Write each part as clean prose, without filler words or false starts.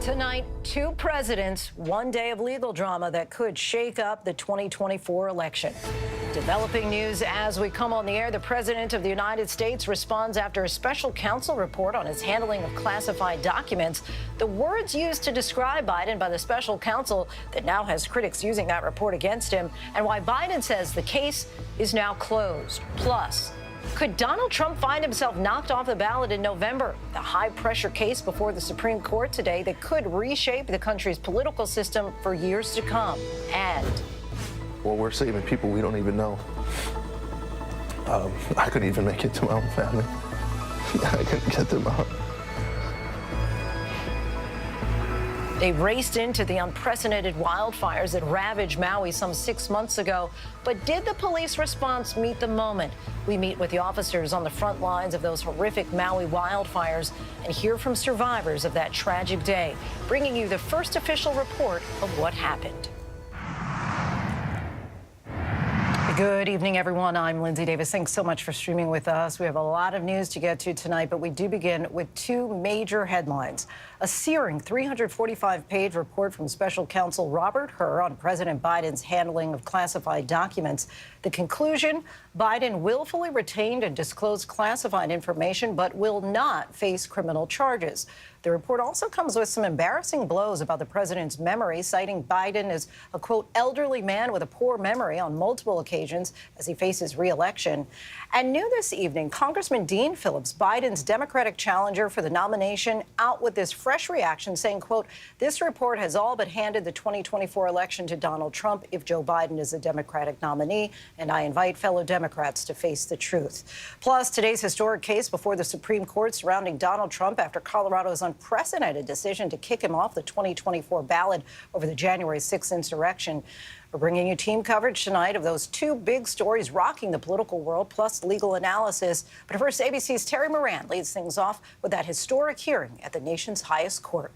Tonight, two presidents, one day of legal drama that could shake up the 2024 election. Developing news as we come on the air, the President of the United States responds after a special counsel report on his handling of classified documents. The words used to describe Biden by the special counsel that now has critics using that report against him, and why Biden says the case is now closed. Plus, could Donald Trump find himself knocked off the ballot in November? The high-pressure case before the Supreme Court today that could reshape the country's political system for years to come. And well, we're saving people we don't even know. I couldn't even make it to my own family. I couldn't get them out. They raced into the unprecedented wildfires that ravaged Maui some 6 months ago. But did the police response meet the moment? We meet with the officers on the front lines of those horrific Maui wildfires and hear from survivors of that tragic day, bringing you the first official report of what happened. Good evening, everyone. I'm Lindsay Davis. Thanks so much for streaming with us. We have a lot of news to get to tonight, but we do begin with two major headlines. A searing 345-page report from Special Counsel Robert Hur on President Biden's handling of classified documents. The conclusion, Biden willfully retained and disclosed classified information, but will not face criminal charges. The report also comes with some embarrassing blows about the president's memory, citing Biden as a, quote, elderly man with a poor memory on multiple occasions as he faces re-election. And new this evening, Congressman Dean Phillips, Biden's Democratic challenger for the nomination, out with this fresh reaction saying, quote, this report has all but handed the 2024 election to Donald Trump if Joe Biden is a Democratic nominee, and I invite fellow Democrats to face the truth. Plus, today's historic case before the Supreme Court surrounding Donald Trump after Colorado's unprecedented decision to kick him off the 2024 ballot over the January 6th insurrection. We're bringing you team coverage tonight of those two big stories rocking the political world, plus legal analysis. But first, ABC's Terry Moran leads things off with that historic hearing at the nation's highest court.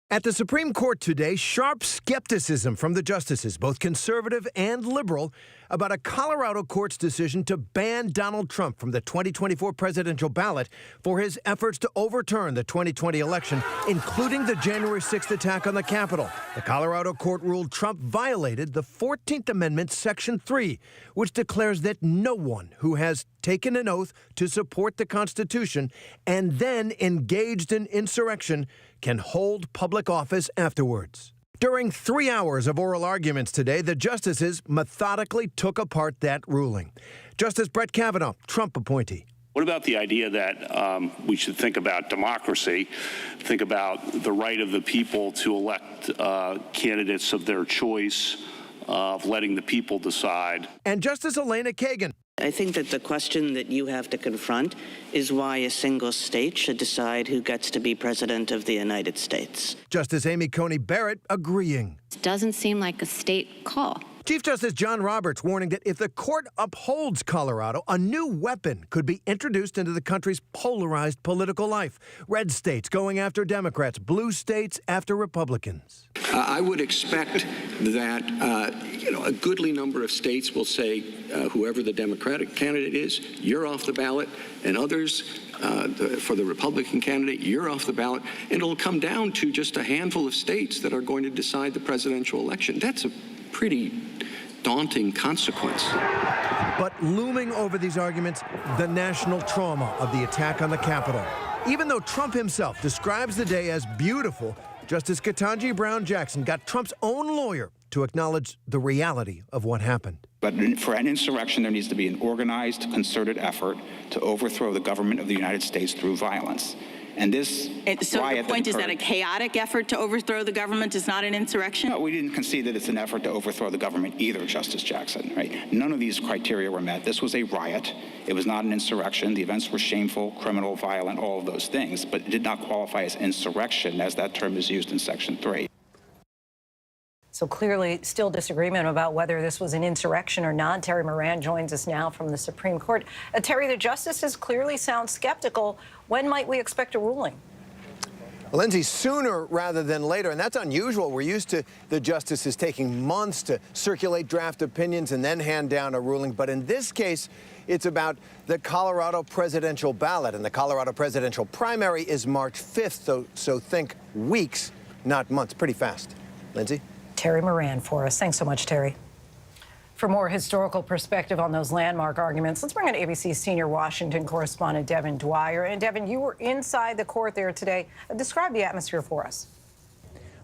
At the Supreme Court today, sharp skepticism from the justices, both conservative and liberal, about a Colorado court's decision to ban Donald Trump from the 2024 presidential ballot for his efforts to overturn the 2020 election, including the January 6th attack on the Capitol. The Colorado court ruled Trump violated the 14th Amendment, Section 3, which declares that no one who has taken an oath to support the Constitution and then engaged in insurrection can hold public office afterwards. During 3 hours of oral arguments today, the justices methodically took apart that ruling. Justice Brett Kavanaugh, Trump appointee. What about the idea that we should think about democracy, think about the right of the people to elect candidates of their choice, of letting the people decide? And Justice Elena Kagan. I think that the question that you have to confront is why a single state should decide who gets to be president of the United States. Justice Amy Coney Barrett agreeing. It doesn't seem like a state call. Chief Justice John Roberts warning that if the court upholds Colorado, a new weapon could be introduced into the country's polarized political life. Red states going after Democrats, blue states after Republicans. I would expect that, a goodly number of states will say whoever the Democratic candidate is, you're off the ballot, and others, for the Republican candidate, you're off the ballot. And it'll come down to just a handful of states that are going to decide the presidential election. That's a pretty daunting consequence. But looming over these arguments, the national trauma of the attack on the Capitol. Even though Trump himself describes the day as beautiful, Justice Ketanji Brown Jackson got Trump's own lawyer to acknowledge the reality of what happened. But for an insurrection, there needs to be an organized, concerted effort to overthrow the government of the United States through violence. And this so the point is that a chaotic effort to overthrow the government is not an insurrection? No, we didn't concede that it's an effort to overthrow the government either, Justice Jackson. Right? None of these criteria were met. This was a riot. It was not an insurrection. The events were shameful, criminal, violent, all of those things, but it did not qualify as insurrection, as that term is used in Section 3. So clearly still disagreement about whether this was an insurrection or not. Terry Moran joins us now from the Supreme Court. Terry, the justices clearly sound skeptical. When might we expect a ruling? Well, Lindsay, sooner rather than later, and that's unusual. We're used to the justices taking months to circulate draft opinions and then hand down a ruling. But in this case, it's about the Colorado presidential ballot, and the Colorado presidential primary is March 5th, so think weeks, not months. Pretty fast. Lindsay? Terry Moran for us. Thanks so much, Terry. For more historical perspective on those landmark arguments, let's bring in ABC's senior Washington correspondent, Devin Dwyer. And Devin, you were inside the court there today. Describe the atmosphere for us.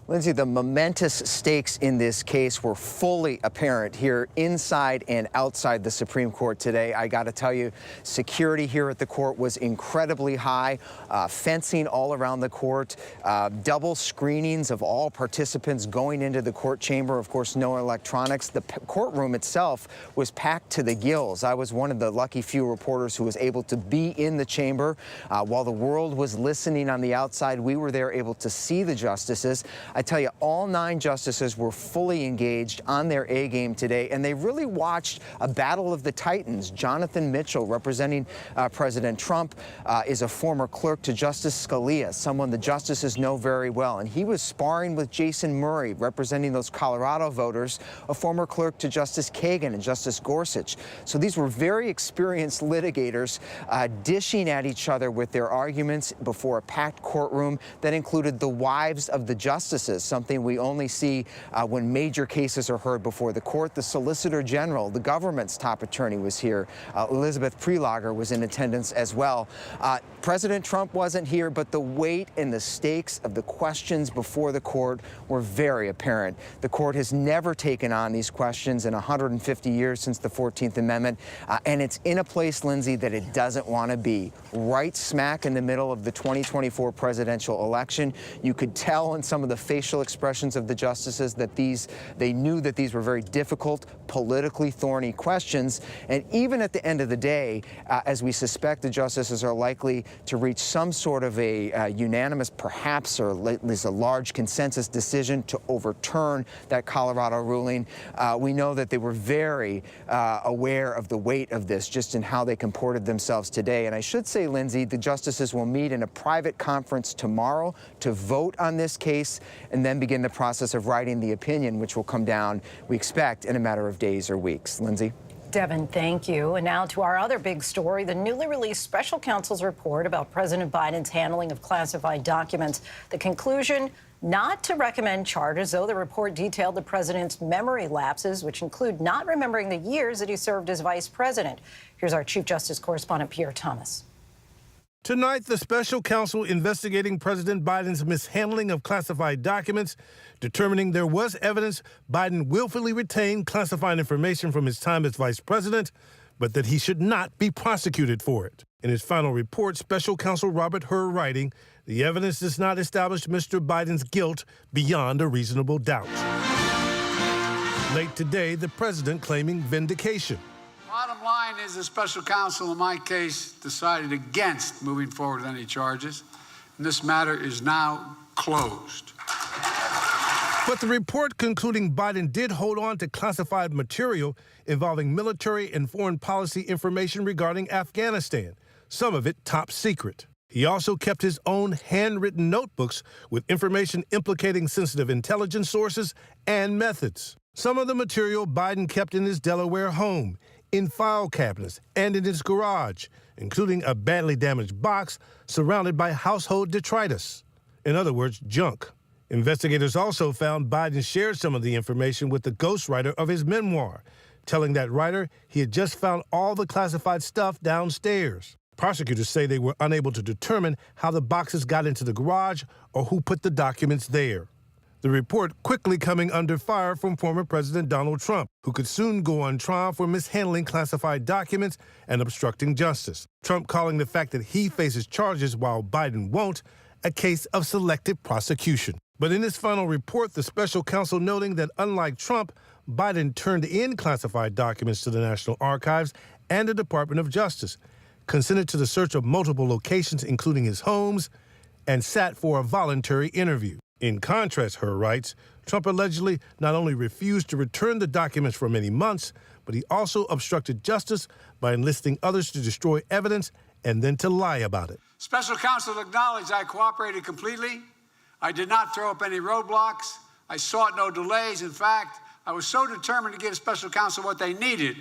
Lindsay, the momentous stakes in this case were fully apparent here inside and outside the Supreme Court today. I got to tell you, security here at the court was incredibly high, fencing all around the court, double screenings of all participants going into the court chamber. Of course, no electronics. The courtroom itself was packed to the gills. I was one of the lucky few reporters who was able to be in the chamber. While the world was listening on the outside, we were there able to see the justices. I tell you, all 9 justices were fully engaged on their A game today, and they really watched a battle of the titans. Jonathan Mitchell, representing President Trump, is a former clerk to Justice Scalia, someone the justices know very well. And he was sparring with Jason Murray, representing those Colorado voters, a former clerk to Justice Kagan and Justice Gorsuch. So these were very experienced litigators dishing at each other with their arguments before a packed courtroom that included the wives of the justices, something we only see when major cases are heard before the court. The Solicitor General, the government's top attorney, was here. Elizabeth Prelager was in attendance as well. President Trump wasn't here, but the weight and the stakes of the questions before the court were very apparent. The court has never taken on these questions in 150 years since the 14th Amendment, and it's in a place, Lindsay, that it doesn't want to be. Right smack in the middle of the 2024 presidential election. You could tell in some of the facial expressions of the justices that they knew that these were very difficult, politically thorny questions. And even at the end of the day, as we suspect the justices are likely to reach some sort of a unanimous, perhaps, or at least a large consensus decision to overturn that Colorado ruling, we know that they were very aware of the weight of this, just in how they comported themselves today. And I should say, Lindsay, the justices will meet in a private conference tomorrow to vote on this case and then begin the process of writing the opinion, which will come down, we expect, in a matter of days or weeks. Lindsay? Devin, thank you. And now to our other big story, the newly released Special Counsel's report about President Biden's handling of classified documents. The conclusion, not to recommend charges, though the report detailed the president's memory lapses, which include not remembering the years that he served as vice president. Here's our Chief Justice correspondent, Pierre Thomas. Tonight, the special counsel investigating President Biden's mishandling of classified documents, determining there was evidence Biden willfully retained classified information from his time as vice president, but that he should not be prosecuted for it. In his final report, special counsel Robert Hur writing, the evidence does not establish Mr. Biden's guilt beyond a reasonable doubt. Late today, the president claiming vindication. Bottom line is the special counsel in my case decided against moving forward with any charges, and this matter is now closed. But the report concluding Biden did hold on to classified material involving military and foreign policy information regarding Afghanistan, some of it top secret. He also kept his own handwritten notebooks with information implicating sensitive intelligence sources and methods. Some of the material Biden kept in his Delaware home, in file cabinets, and in his garage, including a badly damaged box surrounded by household detritus. In other words, junk. Investigators also found Biden shared some of the information with the ghostwriter of his memoir, telling that writer he had just found all the classified stuff downstairs. Prosecutors say they were unable to determine how the boxes got into the garage or who put the documents there. The report quickly coming under fire from former President Donald Trump, who could soon go on trial for mishandling classified documents and obstructing justice. Trump calling the fact that he faces charges while Biden won't a case of selective prosecution. But in his final report, the special counsel noting that unlike Trump, Biden turned in classified documents to the National Archives and the Department of Justice, consented to the search of multiple locations, including his homes, and sat for a voluntary interview. In contrast, Hur writes, Trump allegedly not only refused to return the documents for many months, but he also obstructed justice by enlisting others to destroy evidence and then to lie about it. Special counsel acknowledged I cooperated completely I did not throw up any roadblocks. I sought no delays. In fact, I was so determined to give special counsel what they needed,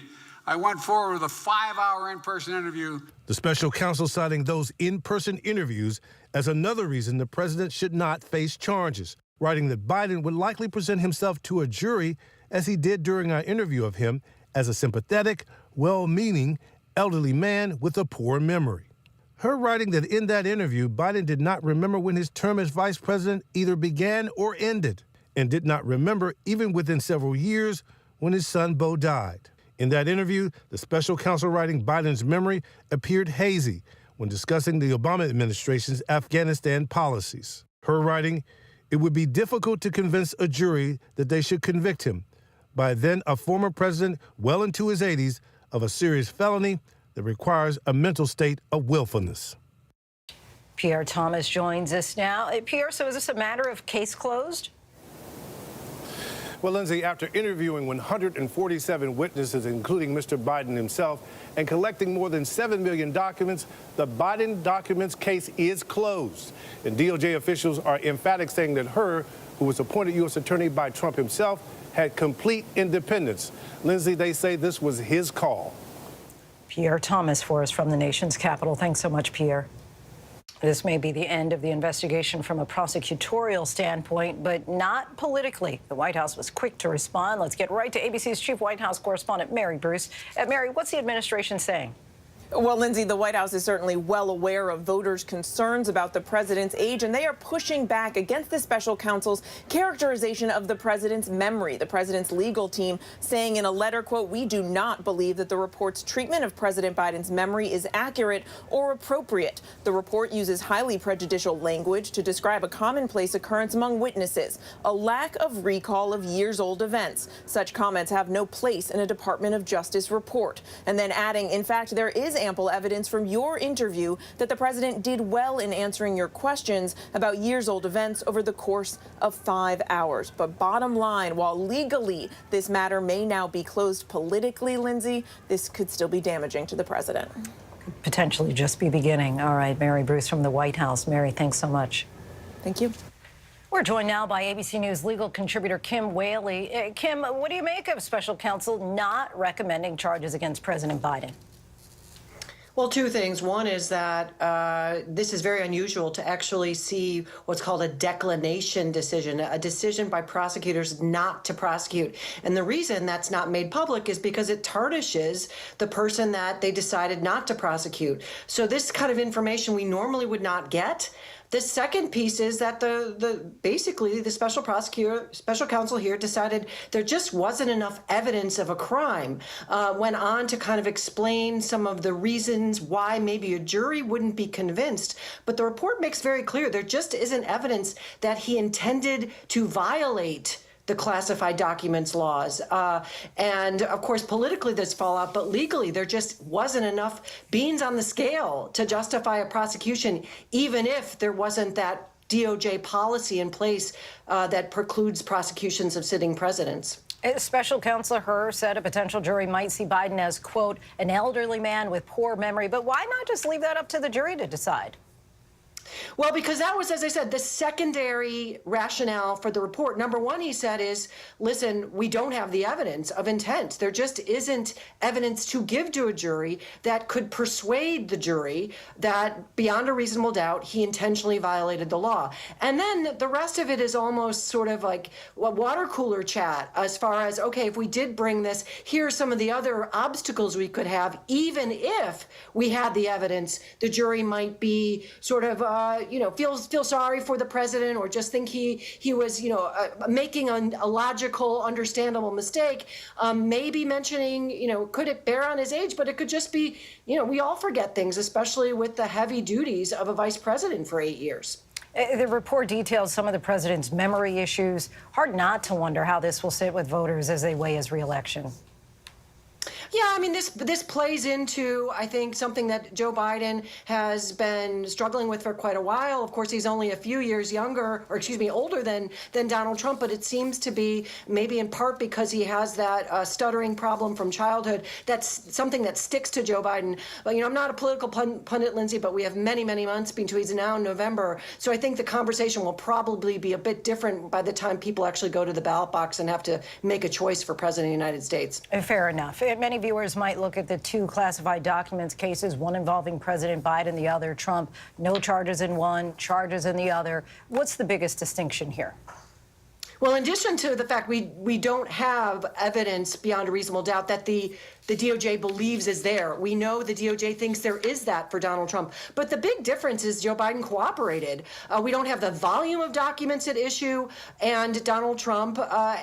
I went forward with a 5-hour in-person interview. The special counsel citing those in-person interviews as another reason the president should not face charges, writing that Biden would likely present himself to a jury, as he did during our interview of him, as a sympathetic, well-meaning, elderly man with a poor memory. Her writing that in that interview, Biden did not remember when his term as vice president either began or ended, and did not remember even within several years when his son Beau died. In that interview, the special counsel writing Biden's memory appeared hazy when discussing the Obama administration's Afghanistan policies. Her writing, it would be difficult to convince a jury that they should convict him, by then a former president well into his 80s, of a serious felony that requires a mental state of willfulness. Pierre Thomas joins us now. Pierre, so is this a matter of case closed? Well, Lindsay, after interviewing 147 witnesses, including Mr. Biden himself, and collecting more than 7 million documents, the Biden documents case is closed. And DOJ officials are emphatic, saying that her, who was appointed U.S. attorney by Trump himself, had complete independence. Lindsay, they say this was his call. Pierre Thomas for us from the nation's capital. Thanks so much, Pierre. This may be the end of the investigation from a prosecutorial standpoint, but not politically. The White House was quick to respond. Let's get right to ABC's chief White House correspondent, Mary Bruce. Mary, what's the administration saying? Well, Lindsay, the White House is certainly well aware of voters' concerns about the president's age, and they are pushing back against the special counsel's characterization of the president's memory. The president's legal team saying in a letter, quote, "We do not believe that the report's treatment of President Biden's memory is accurate or appropriate. The report uses highly prejudicial language to describe a commonplace occurrence among witnesses, a lack of recall of years-old events. Such comments have no place in a Department of Justice report." And then adding, in fact, there is ample evidence from your interview that the president did well in answering your questions about years-old events over the course of 5 hours. But bottom line, while legally this matter may now be closed, politically, Lindsay, this could still be damaging to the president. Potentially just be beginning. All right, Mary Bruce from the White House. Mary, thanks so much. Thank you. We're joined now by ABC News legal contributor Kim Whaley. Kim, what do you make of special counsel not recommending charges against President Biden? Well, two things. One is that this is very unusual to actually see what's called a declination decision, a decision by prosecutors not to prosecute. And the reason that's not made public is because it tarnishes the person that they decided not to prosecute. So this kind of information we normally would not get. The second piece is that basically the special counsel here decided there just wasn't enough evidence of a crime. Went on to kind of explain some of the reasons why maybe a jury wouldn't be convinced. But the report makes very clear there just isn't evidence that he intended to violate the classified documents laws. And of course, politically this fallout, but legally there just wasn't enough beans on the scale to justify a prosecution, even if there wasn't that DOJ policy in place that precludes prosecutions of sitting presidents. Special Counsel Herr said a potential jury might see Biden as, quote, an elderly man with poor memory. But why not just leave that up to the jury to decide? Well, because that was, as I said, the secondary rationale for the report. Number one, he said, is, listen, we don't have the evidence of intent. There just isn't evidence to give to a jury that could persuade the jury that beyond a reasonable doubt, he intentionally violated the law. And then the rest of it is almost sort of like a water cooler chat as far as, okay, if we did bring this, here are some of the other obstacles we could have. Even if we had the evidence, the jury might be sort of feel sorry for the president, or just think he was, making a logical, understandable mistake. Maybe mentioning, could it bear on his age? But it could just be, we all forget things, especially with the heavy duties of a vice president for 8 years. The report details some of the president's memory issues. Hard not to wonder how this will sit with voters as they weigh his reelection. Yeah, I mean, this plays into, I think, something that Joe Biden has been struggling with for quite a while. Of course, he's only a few years older than Donald Trump, but it seems to be maybe in part because he has that stuttering problem from childhood. That's something that sticks to Joe Biden. But, I'm not a political pundit, Lindsay, but we have many, many months between now and November. So I think the conversation will probably be a bit different by the time people actually go to the ballot box and have to make a choice for President of the United States. Fair enough. Many viewers might look at the two classified documents cases, one involving President Biden, the other Trump. No charges in one, charges in the other. What's the biggest distinction here? Well, in addition to the fact we don't have evidence beyond a reasonable doubt that the DOJ believes is there. We know the DOJ thinks there is that for Donald Trump. But the big difference is Joe Biden cooperated. We don't have the volume of documents at issue. And Donald Trump,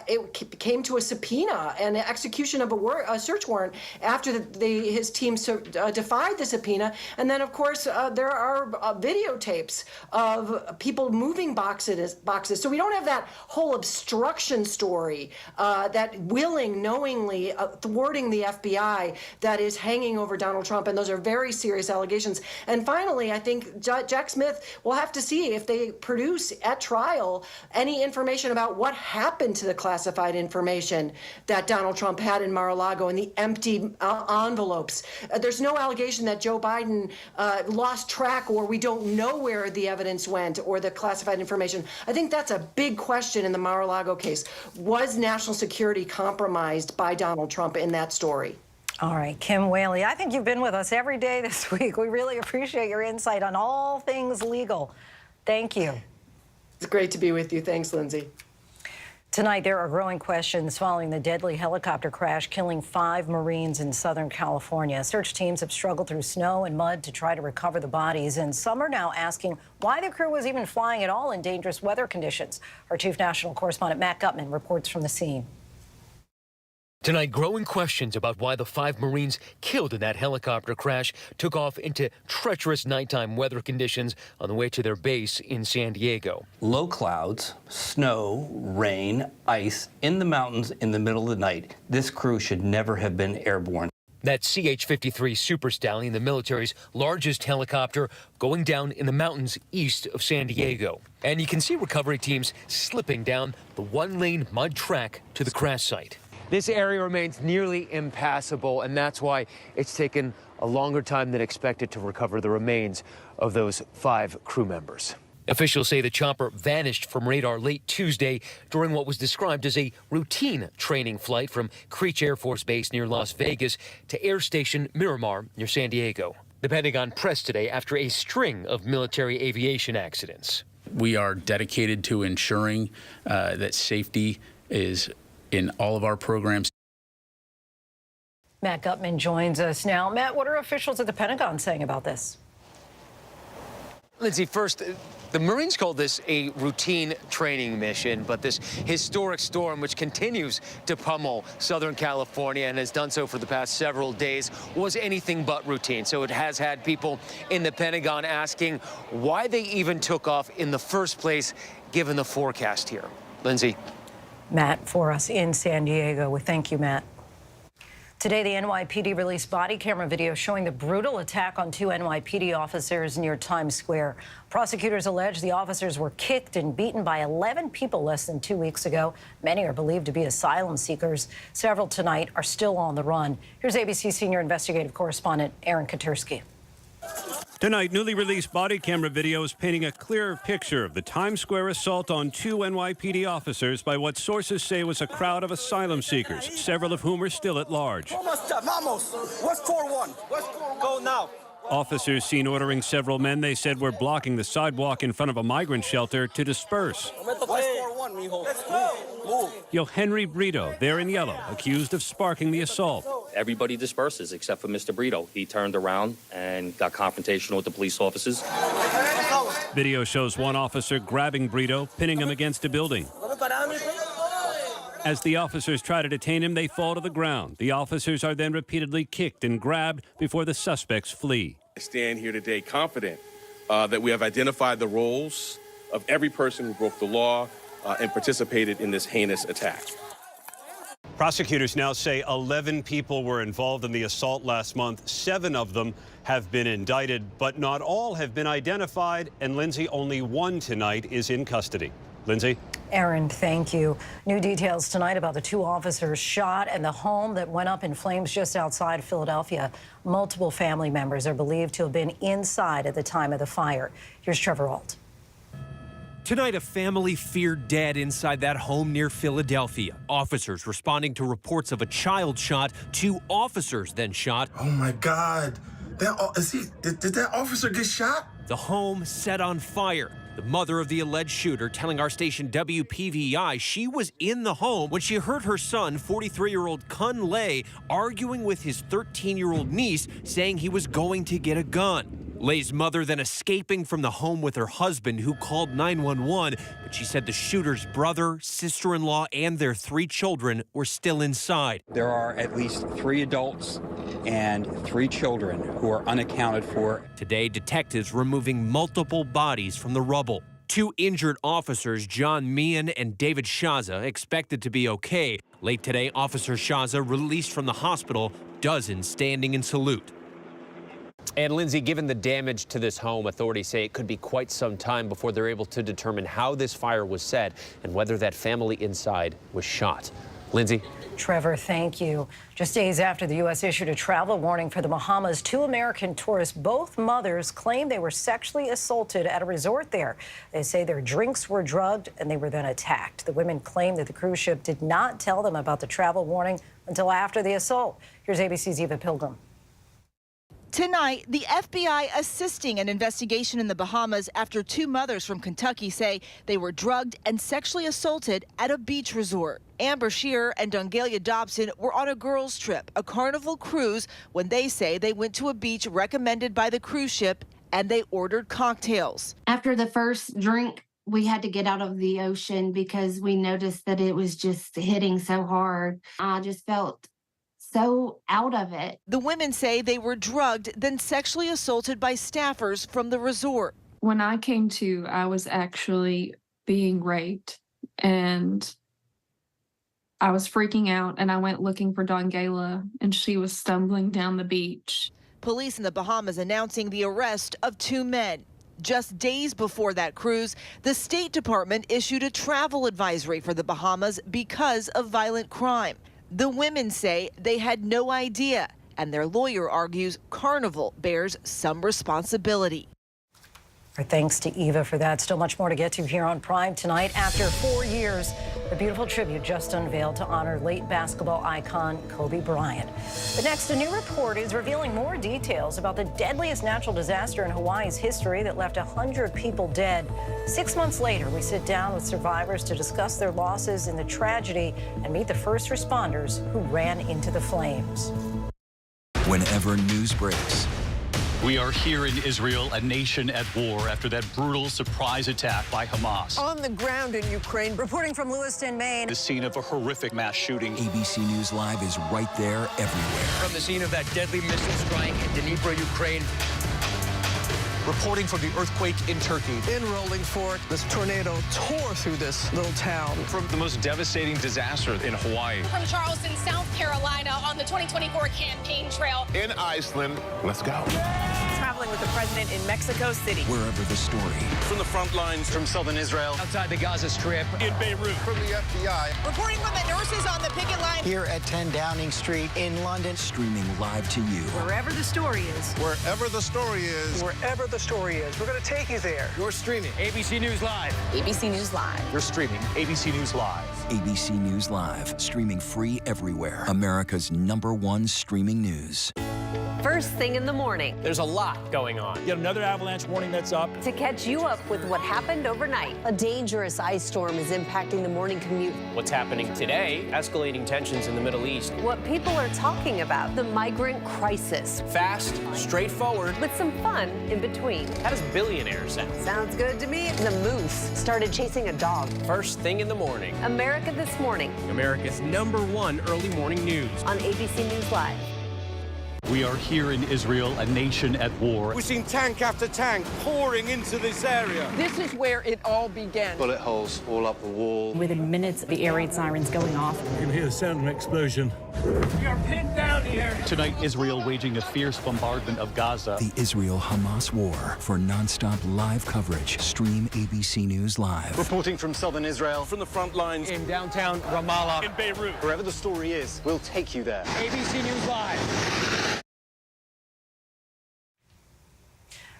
it came to a subpoena and the execution of a search warrant after his team defied the subpoena. And then, of course, there are videotapes of people moving boxes. So we don't have that whole obstruction story, that knowingly thwarting the FBI that is hanging over Donald Trump, and those are very serious allegations. And finally, I think Jack Smith will have to see if they produce at trial any information about what happened to the classified information that Donald Trump had in Mar-a-Lago and the empty envelopes. There's no allegation that Joe Biden lost track or we don't know where the evidence went or the classified information. I think that's a big question in the Mar-a-Lago case. Was national security compromised by Donald Trump in that story? All right, Kim Whaley, I think you've been with us every day this week. We really appreciate your insight on all things legal. Thank you. It's great to be with you. Thanks, Lindsay. Tonight, there are growing questions following the deadly helicopter crash killing 5 Marines in Southern California. Search teams have struggled through snow and mud to try to recover the bodies, and some are now asking why the crew was even flying at all in dangerous weather conditions. Our chief national correspondent, Matt Gutman, reports from the scene. Tonight, growing questions about why the 5 Marines killed in that helicopter crash took off into treacherous nighttime weather conditions on the way to their base in San Diego. Low clouds, snow, rain, ice in the mountains in the middle of the night. This crew should never have been airborne. That CH-53 Super Stallion, the military's largest helicopter, going down in the mountains east of San Diego. And you can see recovery teams slipping down the 1-lane mud track to the crash site. This area remains nearly impassable, and that's why it's taken a longer time than expected to recover the remains of those 5 crew members. Officials say the chopper vanished from radar late Tuesday during what was described as a routine training flight from Creech Air Force Base near Las Vegas to Air Station Miramar near San Diego. The Pentagon pressed today after a string of military aviation accidents. We are dedicated to ensuring that safety is in all of our programs. Matt Gutman joins us now. Matt, what are officials at the Pentagon saying about this? Lindsay, first, the Marines called this a routine training mission, but this historic storm, which continues to pummel Southern California and has done so for the past several days, was anything but routine. So it has had people in the Pentagon asking why they even took off in the first place, given the forecast here. Lindsay. Matt for us in San Diego. We thank you, Matt. Today, the NYPD released body camera video showing the brutal attack on 2 NYPD officers near Times Square. Prosecutors allege the officers were kicked and beaten by 11 people less than 2 weeks ago. Many are believed to be asylum seekers. Several tonight are still on the run. Here's ABC senior investigative correspondent Aaron Katursky. Tonight, newly released body camera videos painting a clearer picture of the Times Square assault on 2 NYPD officers by what sources say was a crowd of asylum seekers, several of whom are still at large. What's core 1? Go now. Officers seen ordering several men they said were blocking the sidewalk in front of a migrant shelter to disperse. Henry Brito, there in yellow, accused of sparking the assault. Everybody disperses except for Mr. Brito. He turned around and got confrontational with the police officers. Video shows one officer grabbing Brito, pinning him against a building. As the officers try to detain him, they fall to the ground. The officers are then repeatedly kicked and grabbed before the suspects flee. I stand here today confident that we have identified the roles of every person who broke the law and participated in this heinous attack. Prosecutors now say 11 people were involved in the assault last month. 7 of them have been indicted, but not all have been identified. And Lindsay, only one tonight is in custody. Lindsay? Aaron, thank you. New details tonight about the 2 officers shot and the home that went up in flames just outside Philadelphia. Multiple family members are believed to have been inside at the time of the fire. Here's Trevor Ault. Tonight, a family feared dead inside that home near Philadelphia. Officers responding to reports of a child shot. 2 officers then shot. Oh my God. Did that officer get shot? The home set on fire. The mother of the alleged shooter telling our station WPVI she was in the home when she heard her son, 43-year-old Kun Lay, arguing with his 13-year-old niece, saying he was going to get a gun. Lay's mother then escaping from the home with her husband, who called 911, but she said the shooter's brother, sister-in-law, and their 3 children were still inside. There are at least 3 adults and 3 children who are unaccounted for. Today, detectives removing multiple bodies from the rubble. 2 injured officers, John Meehan and David Shaza, expected to be okay. Late today, Officer Shaza released from the hospital, dozens standing in salute. And Lindsay, given the damage to this home, authorities say it could be quite some time before they're able to determine how this fire was set and whether that family inside was shot. Lindsay? Trevor, thank you. Just days after the U.S. issued a travel warning for the Bahamas, 2 American tourists, both mothers, claim they were sexually assaulted at a resort there. They say their drinks were drugged and they were then attacked. The women claim that the cruise ship did not tell them about the travel warning until after the assault. Here's ABC's Eva Pilgrim. Tonight, the FBI assisting an investigation in the Bahamas after 2 mothers from Kentucky say they were drugged and sexually assaulted at a beach resort. Amber Shearer and Dongalia Dobson were on a girls' trip, a Carnival cruise, when they say they went to a beach recommended by the cruise ship and they ordered cocktails. After the first drink, we had to get out of the ocean because we noticed that it was just hitting so hard. I just felt so out of it. The women say they were drugged, then sexually assaulted by staffers from the resort. When I came to, I was actually being raped and I was freaking out, and I went looking for Dongalia and she was stumbling down the beach. Police in the Bahamas announcing the arrest of 2 men. Just days before that cruise, the State Department issued a travel advisory for the Bahamas because of violent crime. The women say they had no idea, and their lawyer argues Carnival bears some responsibility. Our thanks to Eva for that. Still much more to get to here on Prime tonight. After 4 years, a beautiful tribute just unveiled to honor late basketball icon Kobe Bryant. But next, a new report is revealing more details about the deadliest natural disaster in Hawaii's history that left 100 people dead. 6 months later, we sit down with survivors to discuss their losses in the tragedy and meet the first responders who ran into the flames. Whenever news breaks, we are here in Israel, a nation at war after that brutal surprise attack by Hamas. On the ground in Ukraine, reporting from Lewiston, Maine. The scene of a horrific mass shooting. ABC News Live is right there everywhere. From the scene of that deadly missile strike in Dnipro, Ukraine. Reporting from the earthquake in Turkey. In Rolling Fork, this tornado tore through this little town. From the most devastating disaster in Hawaii. From Charleston, South Carolina, on the 2024 campaign trail. In Iceland, let's go. Traveling with the president in Mexico City. Wherever the story. From the front lines. From southern Israel. Outside the Gaza Strip. In Beirut. From the FBI. Reporting from the nurses on the picket line. Here at 10 Downing Street in London. Streaming live to you. Wherever the story is. Wherever the story is. Wherever the story is, we're going to take you there. You're streaming ABC News Live. ABC News Live. You're streaming ABC News Live. ABC News Live. Streaming free everywhere. America's #1 streaming news. First thing in the morning. There's a lot going on. Yet another avalanche warning that's up. To catch you up with what happened overnight. A dangerous ice storm is impacting the morning commute. What's happening today? Escalating tensions in the Middle East. What people are talking about. The migrant crisis. Fast, straightforward. With some fun in between. How does billionaire sound? Sounds good to me. The moose started chasing a dog. First thing in the morning. America This Morning. America's #1 early morning news. On ABC News Live. We are here in Israel, a nation at war. We've seen tank after tank pouring into this area. This is where it all began. Bullet holes all up the wall. Within minutes, the air raid sirens going off. You can hear the sound of an explosion. We are pinned down here. Tonight, Israel waging a fierce bombardment of Gaza. The Israel-Hamas war. For non-stop live coverage, stream ABC News Live. Reporting from southern Israel, from the front lines. In downtown Ramallah. In Beirut. Wherever the story is, we'll take you there. ABC News Live.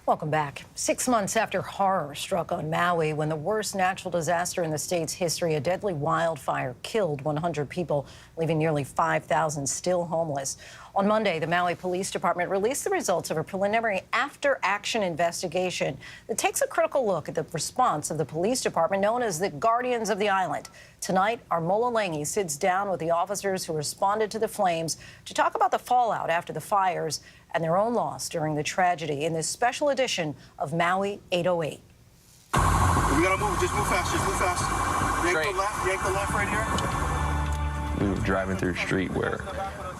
Welcome back. 6 months after horror struck on Maui, when the worst natural disaster in the state's history, a deadly wildfire killed 100 people, leaving nearly 5,000 still homeless. On Monday, the Maui Police Department released the results of a preliminary after-action investigation that takes a critical look at the response of the police department, known as the Guardians of the Island. Tonight, our Mola Langi sits down with the officers who responded to the flames to talk about the fallout after the fires and their own loss during the tragedy in this special edition of Maui 808. We gotta move. Just move fast. Just move fast. Yank the left right here. We were driving through a street where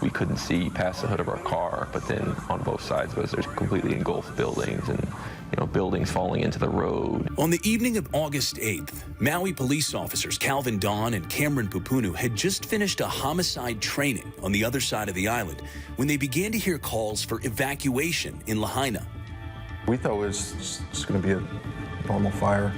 we couldn't see past the hood of our car, but then on both sides of us, there's completely engulfed buildings and, buildings falling into the road. On the evening of August 8th, Maui police officers Calvin Don and Cameron Pupunu had just finished a homicide training on the other side of the island when they began to hear calls for evacuation in Lahaina. We thought it was just going to be a normal fire,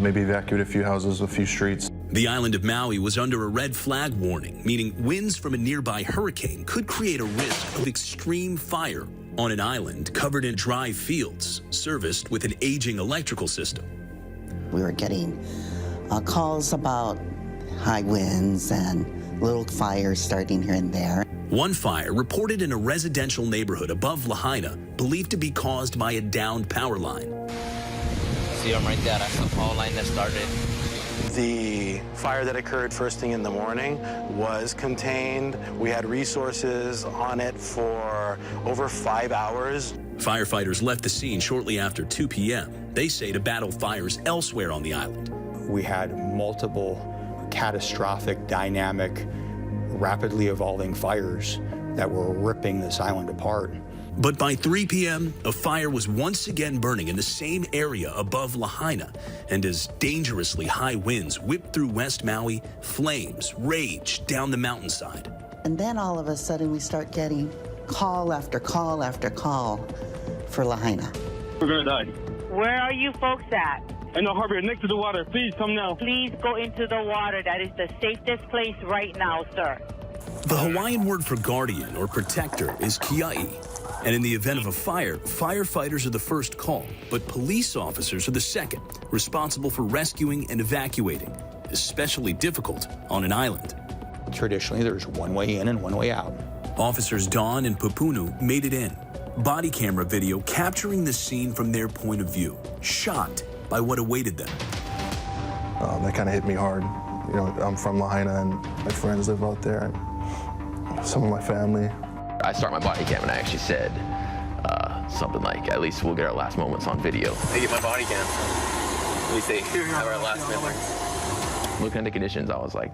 maybe evacuate a few houses, a few streets. The island of Maui was under a red flag warning, meaning winds from a nearby hurricane could create a risk of extreme fire on an island covered in dry fields, serviced with an aging electrical system. We were getting calls about high winds and little fires starting here and there. One fire reported in a residential neighborhood above Lahaina, believed to be caused by a downed power line. See them right there, that's the power line that started. The fire that occurred first thing in the morning was contained. We had resources on it for over 5 hours. Firefighters left the scene shortly after 2 p.m. They say to battle fires elsewhere on the island. We had multiple catastrophic, dynamic, rapidly evolving fires that were ripping this island apart. But by 3 p.m., a fire was once again burning in the same area above Lahaina, and as dangerously high winds whipped through West Maui, flames raged down the mountainside. And then all of a sudden we start getting call after call after call for Lahaina. We're gonna die. Where are you folks at? In the harbor, next to the water. Please come now. Please go into the water. That is the safest place right now, sir. The Hawaiian word for guardian or protector is kiai. And in the event of a fire, firefighters are the first call, but police officers are the second, responsible for rescuing and evacuating, especially difficult on an island. Traditionally, there's one way in and one way out. Officers Don and Pupunu made it in. Body camera video capturing the scene from their point of view, shocked by what awaited them. That kind of hit me hard. I'm from Lahaina and my friends live out there, and some of my family. I start my body cam and I actually said something like, at least we'll get our last moments on video. They get my body cam. At least they have our last memories. Looking at the conditions, I was like,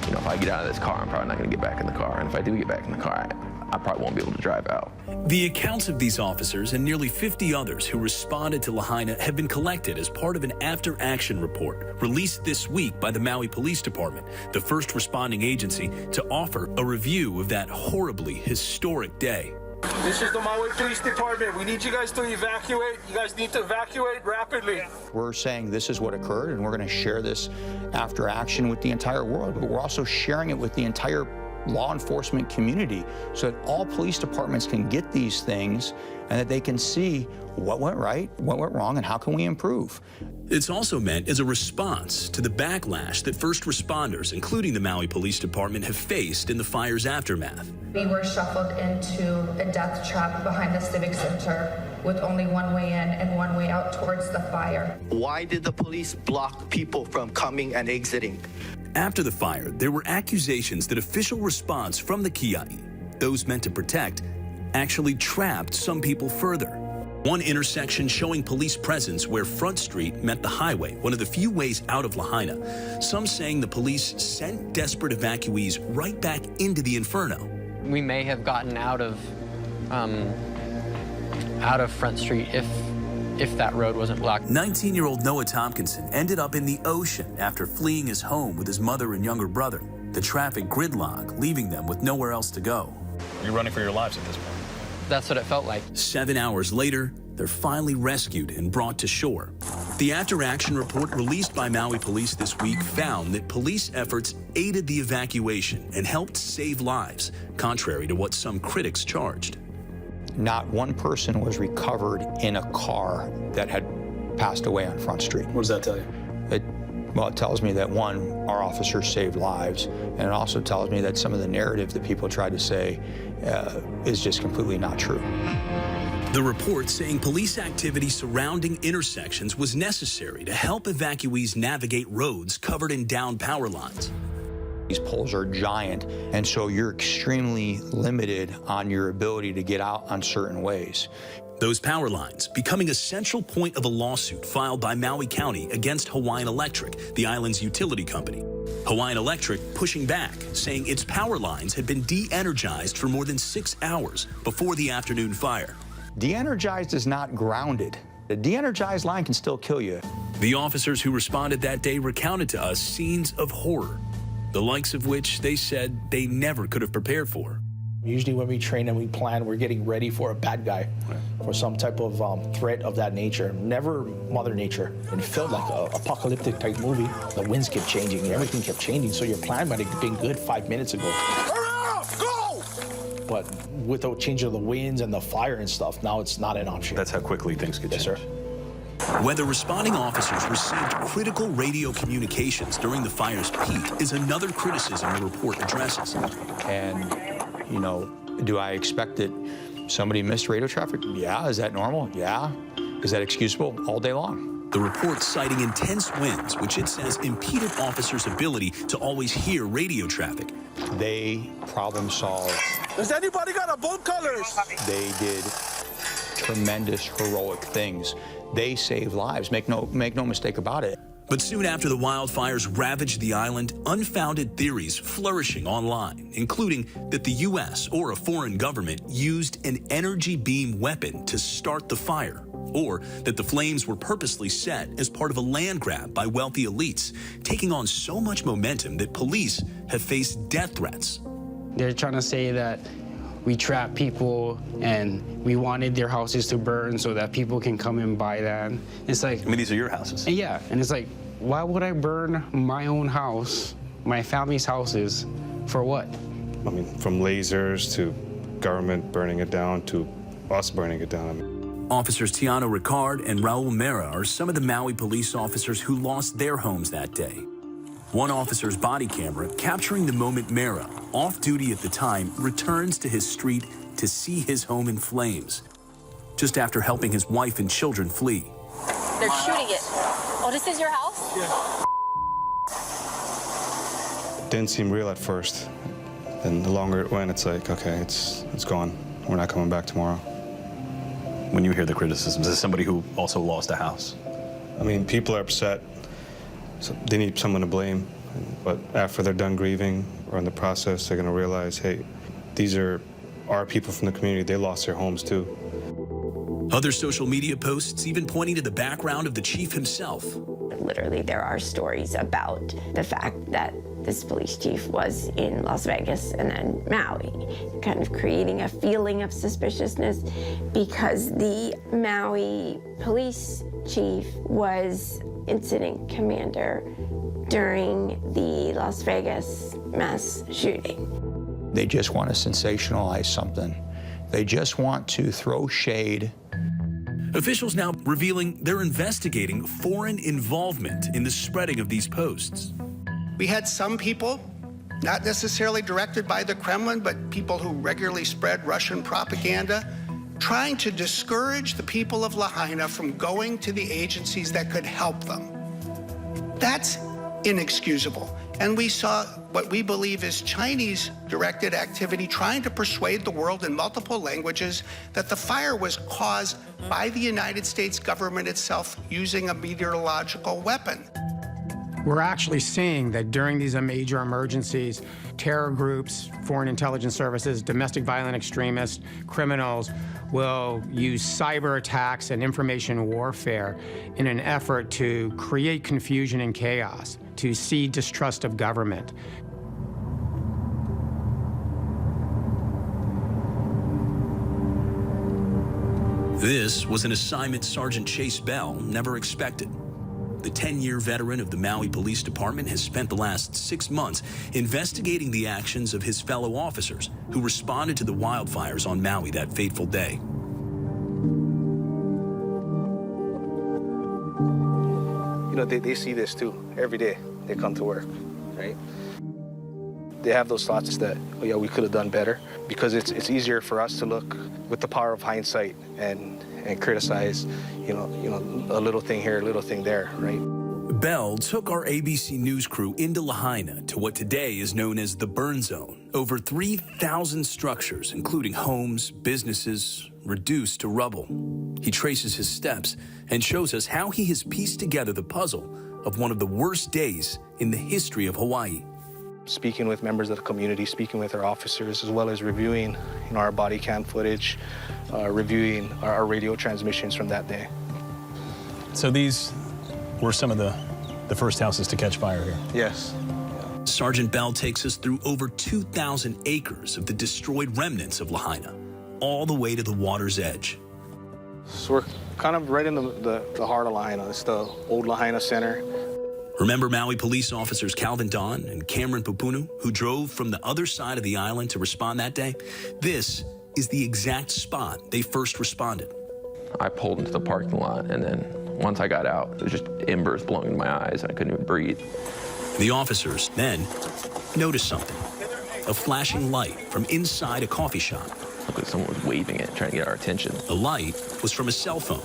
if I get out of this car, I'm probably not going to get back in the car. And if I do get back in the car, I probably won't be able to drive out. The accounts of these officers and nearly 50 others who responded to Lahaina have been collected as part of an after-action report released this week by the Maui Police Department, the first responding agency to offer a review of that horribly historic day. This is the Maui Police Department. We need you guys to evacuate. You guys need to evacuate rapidly. We're saying this is what occurred, and we're going to share this after action with the entire world, but we're also sharing it with the entire law enforcement community so that all police departments can get these things and that they can see what went right, what went wrong, and how can we improve. It's also meant as a response to the backlash that first responders, including the Maui Police Department, have faced in the fire's aftermath. We were shuffled into a death trap behind the Civic Center with only one way in and one way out towards the fire. Why did the police block people from coming and exiting? After the fire, there were accusations that official response from the kiai, those meant to protect, actually trapped some people further. One intersection showing police presence where Front Street met the highway, one of the few ways out of Lahaina. Some saying the police sent desperate evacuees right back into the inferno. We may have gotten out of out of Front Street if that road wasn't blocked. 19-year-old Noah Tompkinson ended up in the ocean after fleeing his home with his mother and younger brother. The traffic gridlock leaving them with nowhere else to go. You're running for your lives at this point. That's what it felt like. 7 hours later, they're finally rescued and brought to shore. The after-action report released by Maui police this week found that police efforts aided the evacuation and helped save lives, contrary to what some critics charged. Not one person was recovered in a car that had passed away on Front Street. What does that tell you? Well, it tells me that, one, our officers saved lives, and it also tells me that some of the narrative that people tried to say is just completely not true. The report saying police activity surrounding intersections was necessary to help evacuees navigate roads covered in downed power lines. These poles are giant, and so you're extremely limited on your ability to get out on certain ways. Those power lines becoming a central point of a lawsuit filed by Maui County against Hawaiian Electric, the island's utility company. Hawaiian Electric pushing back, saying its power lines had been de-energized for more than 6 hours before the afternoon fire. De-energized is not grounded. The de-energized line can still kill you. The officers who responded that day recounted to us scenes of horror, the likes of which they said they never could have prepared for. Usually when we train and we plan, we're getting ready for a bad guy, for some type of threat of that nature. Never Mother Nature. It felt like an apocalyptic type movie. The winds kept changing, everything kept changing, so your plan might have been good 5 minutes ago. Hurry up! Go! But with the change of the winds and the fire and stuff, now it's not an option. That's how quickly things could change. Yes, sir. Whether responding officers received critical radio communications during the fire's peak is another criticism the report addresses. And, you know, do I expect that somebody missed radio traffic? Yeah. Is that normal? Yeah. Is that excusable? All day long. The report citing intense winds, which it says impeded officers' ability to always hear radio traffic. They problem solved. Does anybody got a boat colors? They did tremendous heroic things. They saved lives. Make no mistake about it. But soon after the wildfires ravaged the island, unfounded theories flourishing online, including that the U.S. or a foreign government used an energy beam weapon to start the fire, or that the flames were purposely set as part of a land grab by wealthy elites, taking on so much momentum that police have faced death threats. They're trying to say that we trapped people and we wanted their houses to burn so that people can come and buy that. It's like, I mean, these are your houses. Yeah, and it's like, why would I burn my own house, my family's houses, for what? I mean, from lasers to government burning it down to us burning it down. Officers Tiano Ricard and Raul Mera are some of the Maui police officers who lost their homes that day. One officer's body camera capturing the moment Mera, off duty at the time, returns to his street to see his home in flames, just after helping his wife and children flee. They're shooting it. Oh, this is your house? Yeah. Didn't seem real at first. And the longer it went, it's like, okay, it's gone. We're not coming back tomorrow. When you hear the criticisms, as somebody who also lost a house. I mean, people are upset. So they need someone to blame. But after they're done grieving or in the process, they're going to realize, hey, these are our people from the community. They lost their homes, too. Other social media posts even pointing to the background of the chief himself. Literally, there are stories about the fact that this police chief was in Las Vegas and then Maui, kind of creating a feeling of suspiciousness because the Maui police chief was incident commander during the Las Vegas mass shooting. They just want to sensationalize something. They just want to throw shade. Officials now revealing they're investigating foreign involvement in the spreading of these posts. We had some people, not necessarily directed by the Kremlin, but people who regularly spread Russian propaganda, trying to discourage the people of Lahaina from going to the agencies that could help them. That's inexcusable. And we saw what we believe is Chinese-directed activity trying to persuade the world in multiple languages that the fire was caused by the United States government itself using a meteorological weapon. We're actually seeing that during these major emergencies, terror groups, foreign intelligence services, domestic violent extremists, criminals will use cyber attacks and information warfare in an effort to create confusion and chaos, to seed distrust of government. This was an assignment Sergeant Chase Bell never expected. The 10-year veteran of the Maui Police Department has spent the last 6 months investigating the actions of his fellow officers who responded to the wildfires on Maui that fateful day. You know, they see this too every day. They come to work, right? They have those thoughts that, oh yeah, we could have done better, because it's easier for us to look with the power of hindsight and criticize, you know, a little thing here, a little thing there, right? Bell took our ABC News crew into Lahaina to what today is known as the burn zone. Over 3,000 structures, including homes, businesses, reduced to rubble. He traces his steps and shows us how he has pieced together the puzzle of one of the worst days in the history of Hawaii. Speaking with members of the community, speaking with our officers, as well as reviewing, you know, our body cam footage, reviewing our radio transmissions from that day. So these were some of the first houses to catch fire here? Yes. Sergeant Bell takes us through over 2,000 acres of the destroyed remnants of Lahaina, all the way to the water's edge. So we're kind of right in the heart of Lahaina. It's the old Lahaina Center. Remember Maui police officers Calvin Don and Cameron Pupunu, who drove from the other side of the island to respond that day? This is the exact spot they first responded. I pulled into the parking lot, and then once I got out, there was just embers blowing in my eyes, and I couldn't even breathe. The officers then noticed something, a flashing light from inside a coffee shop. Because someone was waving it, trying to get our attention. The light was from a cell phone.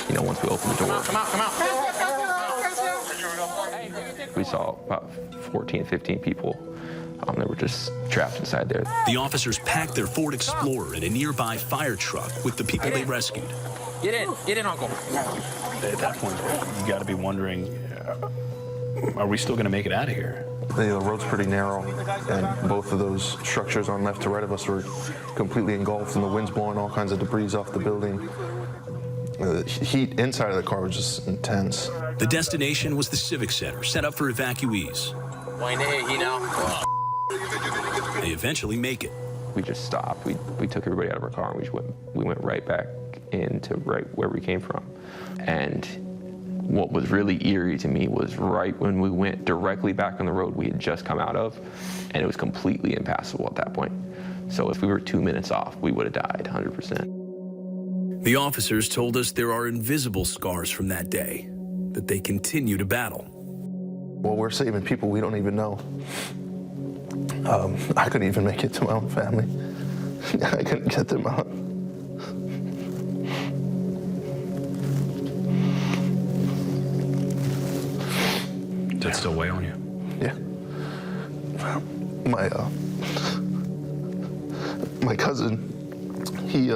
You know, once we opened the door, Come out. we saw about 14, 15 people that were just trapped inside there. The officers packed their Ford Explorer in a nearby fire truck with the people they rescued. Get in, Uncle. At that point, you got to be wondering, are we still going to make it out of here? The road's pretty narrow, and both of those structures on left to right of us were completely engulfed, and the wind's blowing all kinds of debris off the building. The heat inside of the car was just intense. The destination was the Civic Center, set up for evacuees. They eventually make it. We just stopped. We took everybody out of our car, and we went right back into right where we came from. And what was really eerie to me was right when we went directly back on the road we had just come out of, and it was completely impassable at that point. So if we were 2 minutes off, we would have died 100%. The officers told us there are invisible scars from that day that they continue to battle. Well, we're saving people we don't even know. I couldn't even make it to my own family. I couldn't get them out. Does that still weigh on you? Yeah. My cousin, he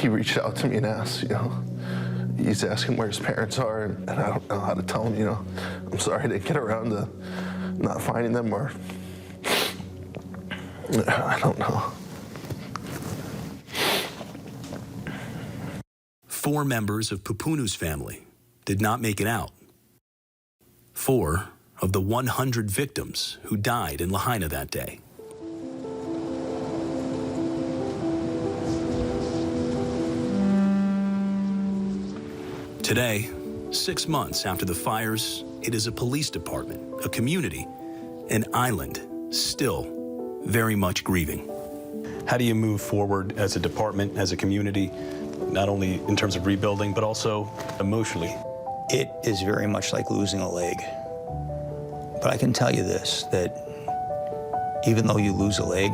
reached out to me and asked, he's asking where his parents are, and I don't know how to tell him, I'm sorry I didn't get around to not finding them, or I don't know. 4 members of Pupunu's family did not make it out. 4 of the 100 victims who died in Lahaina that day. Today, 6 months after the fires, it is a police department, a community, an island, still very much grieving. How do you move forward as a department, as a community, not only in terms of rebuilding, but also emotionally? It is very much like losing a leg. But I can tell you this, that even though you lose a leg,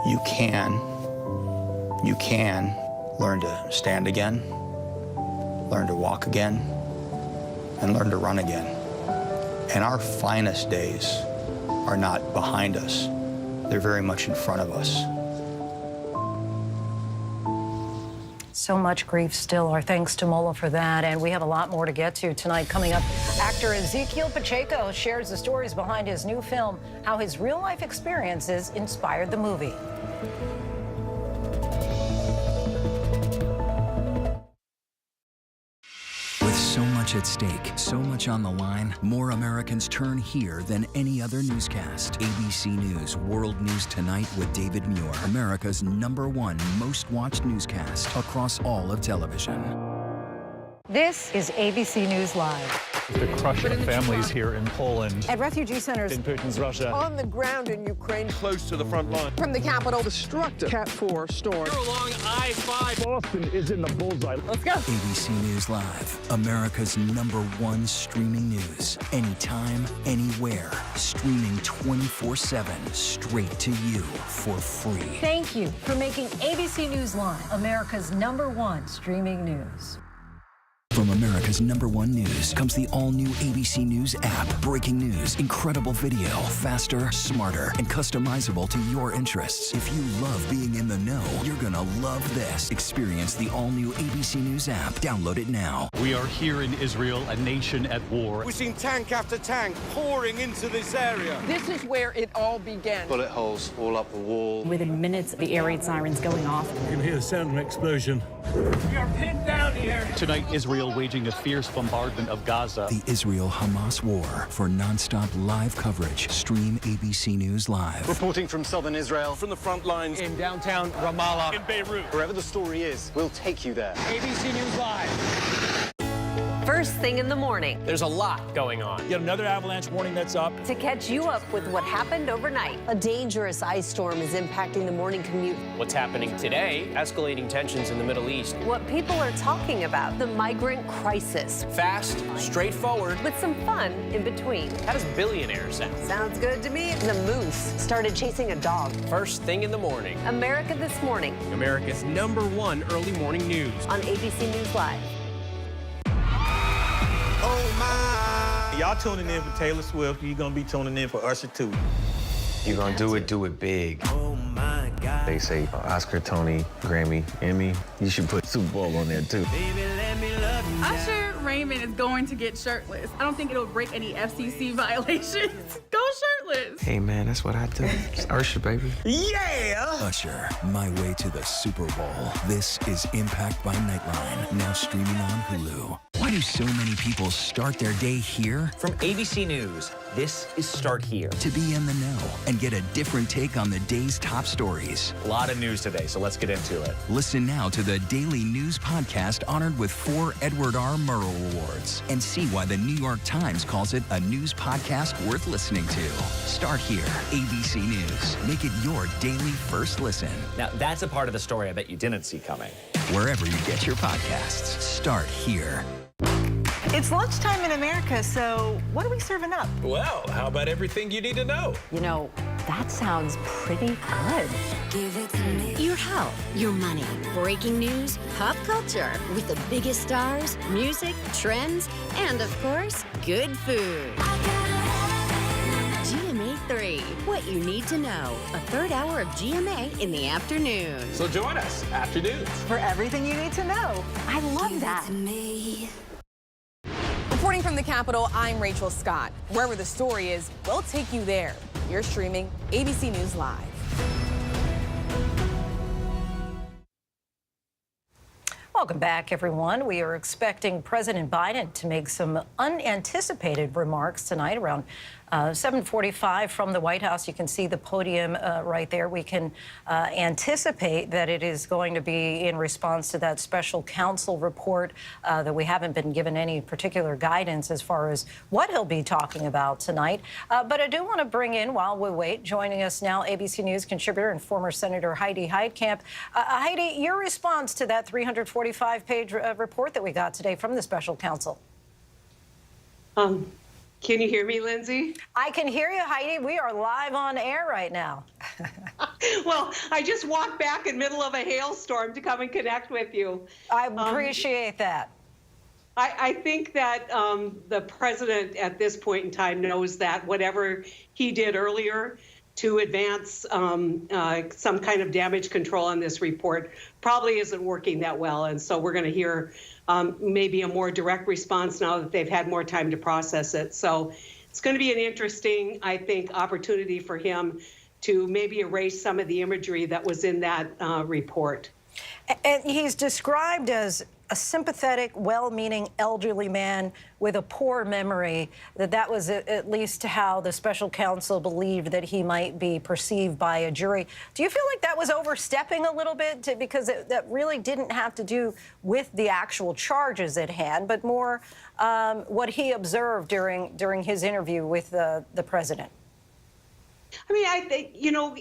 you can learn to stand again, learn to walk again, and learn to run again. And our finest days are not behind us. They're very much in front of us. So much grief still. Our thanks to Mola for that. And we have a lot more to get to tonight. Coming up, actor Ezekiel Pacheco shares the stories behind his new film, how his real-life experiences inspired the movie. With so much at stake, so much on the line, more Americans turn here than any other newscast. ABC News World News Tonight with David Muir, America's #1 most watched newscast across all of television. This is ABC News Live. The crush of families here in Poland. At refugee centers in Putin's Russia. On the ground in Ukraine. Close to the front line. From the capital. Destructive Cat 4 storm. We're along I-5. Boston is in the bullseye. Let's go. ABC News Live, America's #1 streaming news. Anytime, anywhere. Streaming 24/7, straight to you for free. Thank you for making ABC News Live America's #1 streaming news. From America's #1 news comes the all-new ABC News app. Breaking news, incredible video, faster, smarter, and customizable to your interests. If you love being in the know, you're gonna love this. Experience the all-new ABC News app. Download it now. We are here in Israel, a nation at war. We've seen tank after tank pouring into this area. This is where it all began. Bullet holes all up the wall. Within minutes, the air raid sirens going off. You can hear the sound of an explosion. We are pinned down here. Tonight, Israel waging a fierce bombardment of Gaza. The Israel-Hamas war. For non-stop live coverage, stream ABC News Live. Reporting from southern Israel. From the front lines. In downtown Ramallah. In Beirut. Wherever the story is, we'll take you there. ABC News Live. First thing in the morning. There's a lot going on. Yet another avalanche warning that's up. To catch you up with what happened overnight. A dangerous ice storm is impacting the morning commute. What's happening today? Escalating tensions in the Middle East. What people are talking about. The migrant crisis. Fast, straightforward. With some fun in between. How does billionaire sound? Sounds good to me. The moose started chasing a dog. First thing in the morning. America This Morning. America's #1 early morning news. On ABC News Live. Oh my. Y'all tuning in for Taylor Swift. You're gonna be tuning in for Usher too. You're gonna do it big. Oh my God. They say Oscar, Tony, Grammy, Emmy. You should put Super Bowl on there too. Baby, let me love you. Usher Raymond is going to get shirtless. I don't think it'll break any FCC violations. Go shirtless. Hey man, that's what I do. It's Usher, baby. Yeah. Usher, My Way to the Super Bowl. This is Impact by Nightline, now streaming on Hulu. Why do so many people start their day here? From ABC News, this is Start Here. To be in the know and get a different take on the day's top stories. A lot of news today, so let's get into it. Listen now to the Daily News Podcast honored with 4 Edward R. Murrow Awards and see why the New York Times calls it a news podcast worth listening to. Start Here, ABC News. Make it your daily first listen. Now, that's a part of the story I bet you didn't see coming. Wherever you get your podcasts, Start Here. It's lunchtime in America, so what are we serving up? Well, how about everything you need to know? You know, that sounds pretty good. Give it to me. Your health, your money, breaking news, pop culture, with the biggest stars, music, trends, and of course, good food. GMA 3, what you need to know. A third hour of GMA in the afternoon. So join us, afternoons. For everything you need to know. I love that. Reporting from the Capitol, I'm Rachel Scott. Wherever the story is, we'll take you there. You're streaming ABC News Live. Welcome back, everyone. We are expecting President Biden to make some unanticipated remarks tonight around 7:45 from the White House. You can see the podium right there. We can anticipate that it is going to be in response to that special counsel report that we haven't been given any particular guidance as far as what he'll be talking about tonight. But I do want to bring in, while we wait, joining us now, ABC News contributor and former Senator Heidi Heitkamp. Heidi, your response to that 345-page report that we got today from the special counsel. Can you hear me, Lindsay? I can hear you, Heidi. We are live on air right now. Well, I just walked back in the middle of a hailstorm to come and connect with you. I appreciate that. I think that the president at this point in time knows that whatever he did earlier, to advance some kind of damage control on this report probably isn't working that well. And so we're going to hear maybe a more direct response now that they've had more time to process it. So it's going to be an interesting, I think, opportunity for him to maybe erase some of the imagery that was in that report. And he's described as a sympathetic, well-meaning elderly man with a poor memory. That was at least how the special counsel believed that he might be perceived by a jury. Do you feel like that was overstepping a little bit because that really didn't have to do with the actual charges at hand, but more what he observed during his interview with the president? I mean, I think,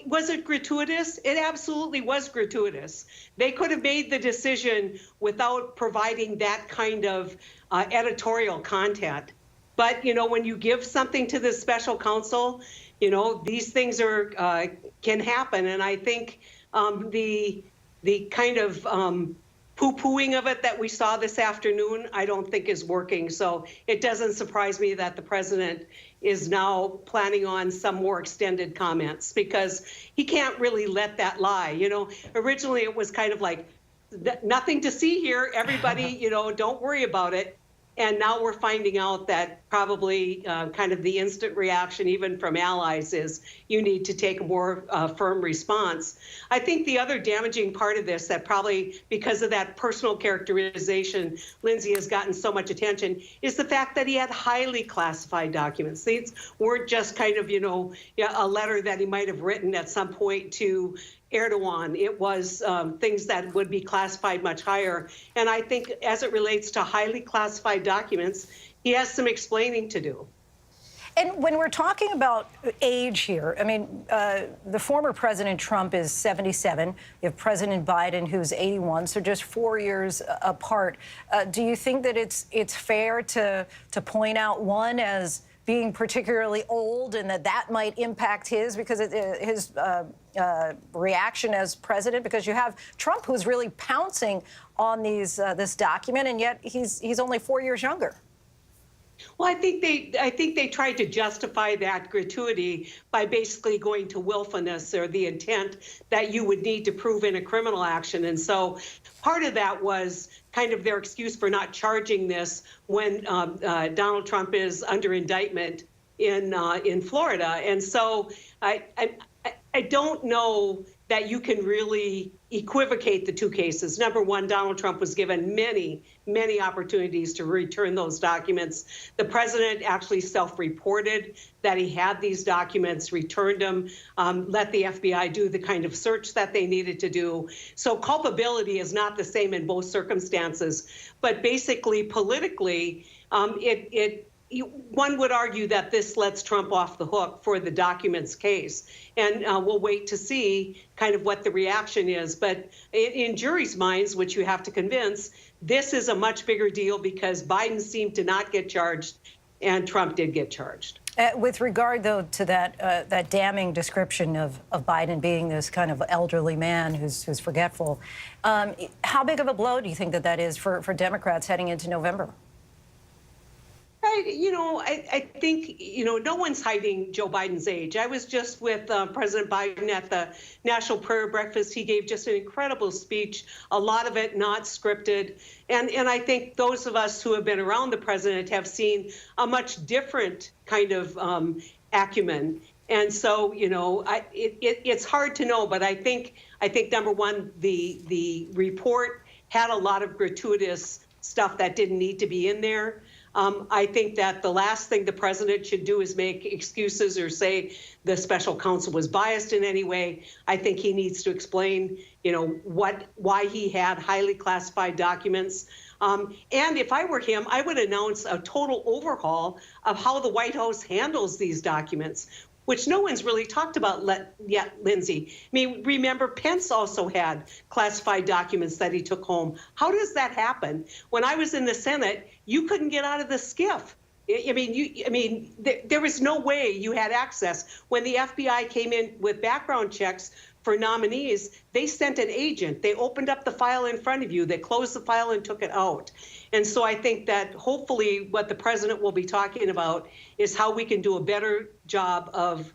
was it gratuitous? It absolutely was gratuitous. They could have made the decision without providing that kind of editorial content. But, when you give something to the special counsel, these things can happen. And I think the kind of poo-pooing of it that we saw this afternoon, I don't think is working. So it doesn't surprise me that the president is now planning on some more extended comments, because he can't really let that lie. Originally it was kind of like, nothing to see here, everybody, don't worry about it. And now we're finding out that probably kind of the instant reaction, even from allies, is you need to take a more firm response. I think the other damaging part of this, that probably because of that personal characterization, Lindsay, has gotten so much attention, is the fact that he had highly classified documents. These weren't just kind of, a letter that he might have written at some point to Erdogan. It was things that would be classified much higher. And I think as it relates to highly classified documents, he has some explaining to do. And when we're talking about age here, I mean, the former President Trump is 77. You have President Biden, who's 81, so just 4 years apart. Do you think that it's fair to point out one as being particularly old and that might impact his reaction as president? Because you have Trump, who's really pouncing on this document, and yet he's only 4 years younger. Well, I think they tried to justify that gratuity by basically going to willfulness, or the intent that you would need to prove in a criminal action. And so part of that was kind of their excuse for not charging this when Donald Trump is under indictment in Florida. And so I don't know that you can really equivocate the two cases. Number one, Donald Trump was given many, many opportunities to return those documents. The president actually self-reported that he had these documents, returned them, let the FBI do the kind of search that they needed to do. So culpability is not the same in both circumstances. But basically, politically, one would argue that this lets Trump off the hook for the documents case. And we'll wait to see kind of what the reaction is. But in juries' minds, which you have to convince, this is a much bigger deal because Biden seemed to not get charged and Trump did get charged. With regard, though, to that damning description of Biden being this kind of elderly man who's forgetful, how big of a blow do you think that is for Democrats heading into November? I think, no one's hiding Joe Biden's age. I was just with President Biden at the National Prayer Breakfast. He gave just an incredible speech, a lot of it not scripted. And I think those of us who have been around the president have seen a much different kind of acumen. And so, it's hard to know. But I think number one, the report had a lot of gratuitous stuff that didn't need to be in there. I think that the last thing the president should do is make excuses or say the special counsel was biased in any way. I think he needs to explain, why he had highly classified documents. And if I were him, I would announce a total overhaul of how the White House handles these documents, which no one's really talked about yet, Lindsay. I mean, remember, Pence also had classified documents that he took home. How does that happen? When I was in the Senate, you couldn't get out of the SCIF. There was no way you had access. When the FBI came in with background checks for nominees, they sent an agent. They opened up the file in front of you. They closed the file and took it out. And so I think that hopefully what the president will be talking about is how we can do a better job of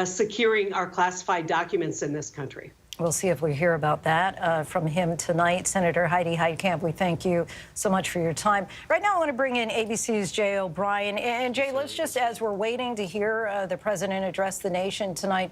securing our classified documents in this country. We'll see if we hear about that from him tonight. Senator Heidi Heitkamp, we thank you so much for your time. Right now, I want to bring in ABC's Jay O'Brien. And Jay, let's just, as we're waiting to hear the president address the nation tonight,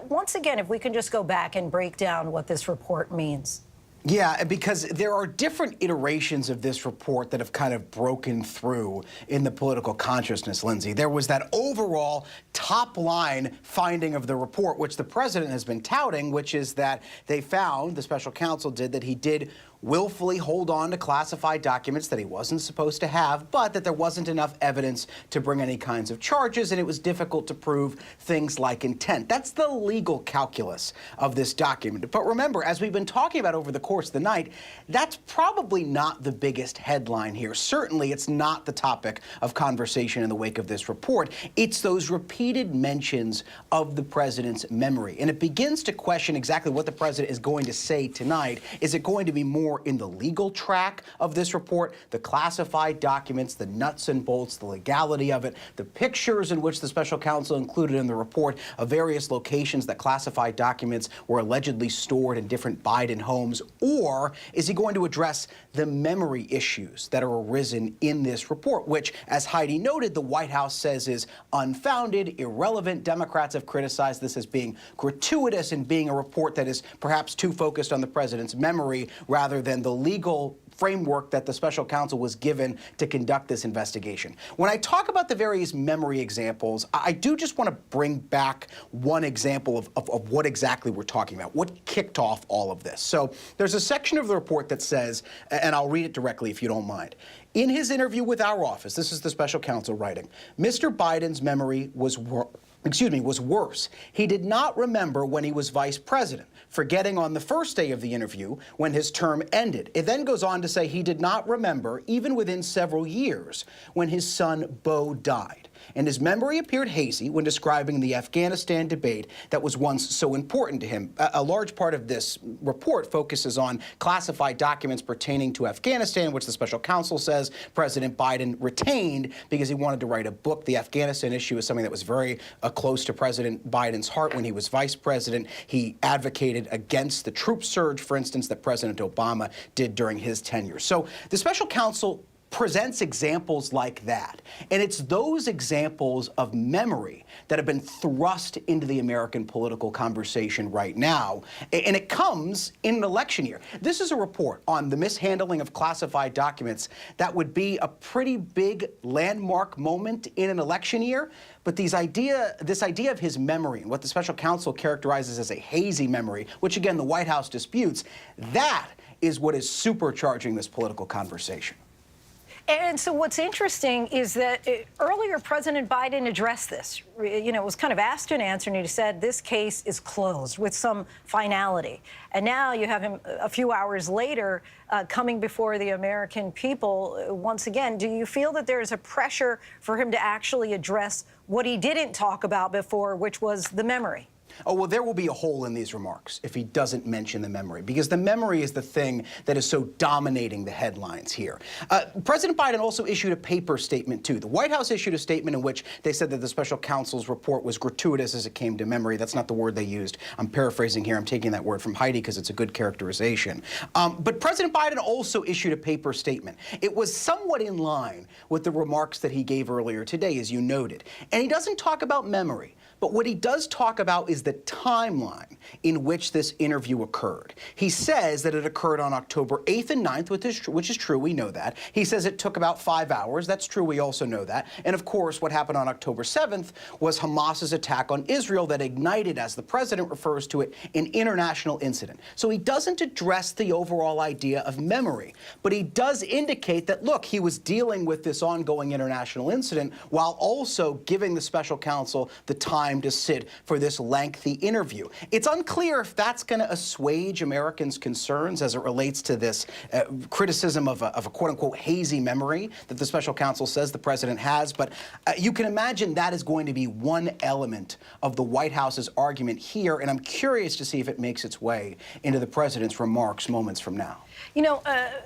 once again, if we can just go back and break down what this report means. Yeah, because there are different iterations of this report that have kind of broken through in the political consciousness, Lindsay. There was that overall top-line finding of the report, which the president has been touting, which is that they found, the special counsel did, that he did willfully hold on to classified documents that he wasn't supposed to have, but that there wasn't enough evidence to bring any kinds of charges, and it was difficult to prove things like intent. That's the legal calculus of this document. But remember, as we've been talking about over the course of the night, that's probably not the biggest headline here. Certainly, it's not the topic of conversation in the wake of this report. It's those repeated mentions of the president's memory. And it begins to question exactly what the president is going to say tonight. Is it going to be more in the legal track of this report, the classified documents, the nuts and bolts, the legality of it, the pictures in which the special counsel included in the report of various locations that classified documents were allegedly stored in different Biden homes? Or is he going to address the memory issues that are arisen in this report, which, as Heidi noted, the White House says is unfounded, irrelevant. Democrats have criticized this as being gratuitous and being a report that is perhaps too focused on the president's memory rather than the legal framework that the special counsel was given to conduct this investigation. When I talk about the various memory examples, I do just want to bring back one example of what exactly we're talking about, what kicked off all of this. So there's a section of the report that says, and I'll read it directly if you don't mind. In his interview with our office, this is the special counsel writing, Mr. Biden's memory was worse. He did not remember when he was vice president, forgetting on the first day of the interview when his term ended. It then goes on to say he did not remember, even within several years, when his son Beau died. And his memory appeared hazy when describing the Afghanistan debate that was once so important to him. A large part of this report focuses on classified documents pertaining to Afghanistan, which the special counsel says President Biden retained because he wanted to write a book. The Afghanistan issue is something that was very close to President Biden's heart when he was vice president. He advocated against the troop surge, for instance, that President Obama did during his tenure. So the special counsel presents examples like that. And it's those examples of memory that have been thrust into the American political conversation right now. And it comes in an election year. This is a report on the mishandling of classified documents that would be a pretty big landmark moment in an election year. But this idea of his memory and what the special counsel characterizes as a hazy memory, which again the White House disputes, that is what is supercharging this political conversation. And so what's interesting is that earlier President Biden addressed this. You know, it was kind of asked and answered, and he said this case is closed with some finality. And now you have him a few hours later coming before the American people once again. Do you feel that there's a pressure for him to actually address what he didn't talk about before, which was the memory? Oh, well, there will be a hole in these remarks if he doesn't mention the memory, because the memory is the thing that is so dominating the headlines here. President Biden also issued a paper statement, too. The White House issued a statement in which they said that the special counsel's report was gratuitous as it came to memory. That's not the word they used. I'm paraphrasing here. I'm taking that word from Heidi because it's a good characterization. But President Biden also issued a paper statement. It was somewhat in line with the remarks that he gave earlier today, as you noted. And he doesn't talk about memory. But what he does talk about is the timeline in which this interview occurred. He says that it occurred on October 8th and 9th, which is true. We know that. He says it took about 5 hours. That's true. We also know that. And, of course, what happened on October 7th was Hamas's attack on Israel that ignited, as the president refers to it, an international incident. So he doesn't address the overall idea of memory. But he does indicate that, look, he was dealing with this ongoing international incident while also giving the special counsel the time to sit for this lengthy interview. It's unclear if that's going to assuage Americans' concerns as it relates to this criticism of a quote-unquote hazy memory that the special counsel says the president has. But you can imagine that is going to be one element of the White House's argument here, and I'm curious to see if it makes its way into the president's remarks moments from now. You know,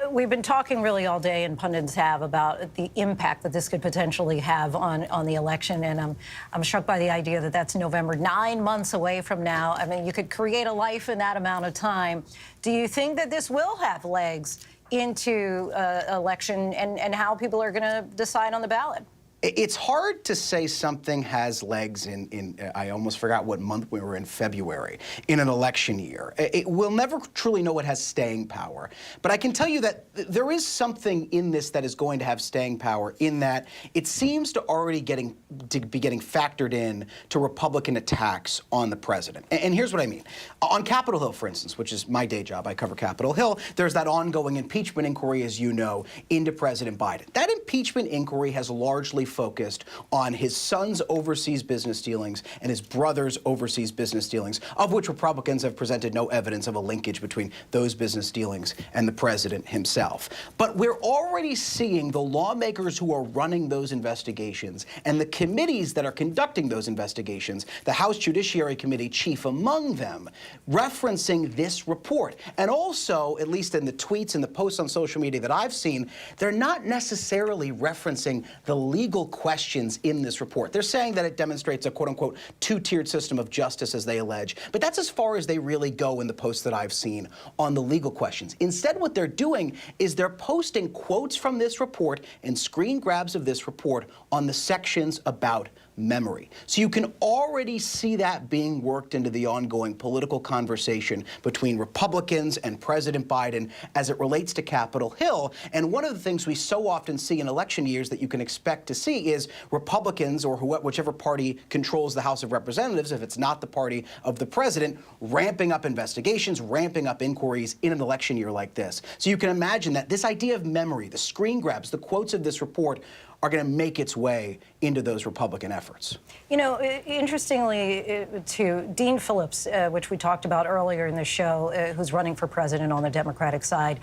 we've been talking really all day, and pundits have, about the impact that this could potentially have on the election. And I'm struck by the idea that that's November, 9 months away from now. I mean, you could create a life in that amount of time. Do you think that this will have legs into election and how people are going to decide on the ballot? It's hard to say something has legs in I almost forgot what month we were in, February, in an election year. We'll never truly know what has staying power. But I can tell you that there is something in this that is going to have staying power, in that it seems to already be getting factored in to Republican attacks on the president. And here's what I mean. On Capitol Hill, for instance, which is my day job, I cover Capitol Hill, there's that ongoing impeachment inquiry, as you know, into President Biden. That impeachment inquiry has largely focused on his son's overseas business dealings and his brother's overseas business dealings, of which Republicans have presented no evidence of a linkage between those business dealings and the president himself. But we're already seeing the lawmakers who are running those investigations and the committees that are conducting those investigations, the House Judiciary Committee chief among them, referencing this report. And also, at least in the tweets and the posts on social media that I've seen, they're not necessarily referencing the legal questions in this report. They're saying that it demonstrates a quote-unquote two-tiered system of justice, as they allege, but that's as far as they really go in the posts that I've seen on the legal questions. Instead, what they're doing is they're posting quotes from this report and screen grabs of this report on the sections about memory. So you can already see that being worked into the ongoing political conversation between Republicans and President Biden as it relates to Capitol Hill. And one of the things we so often see in election years that you can expect to see is Republicans, or whichever party controls the House of Representatives, if it's not the party of the president, ramping up investigations, ramping up inquiries in an election year like this. So you can imagine that this idea of memory, the screen grabs, the quotes of this report, are going to make its way into those Republican efforts. You know, interestingly, to Dean Phillips, which we talked about earlier in the show, who's running for president on the Democratic side,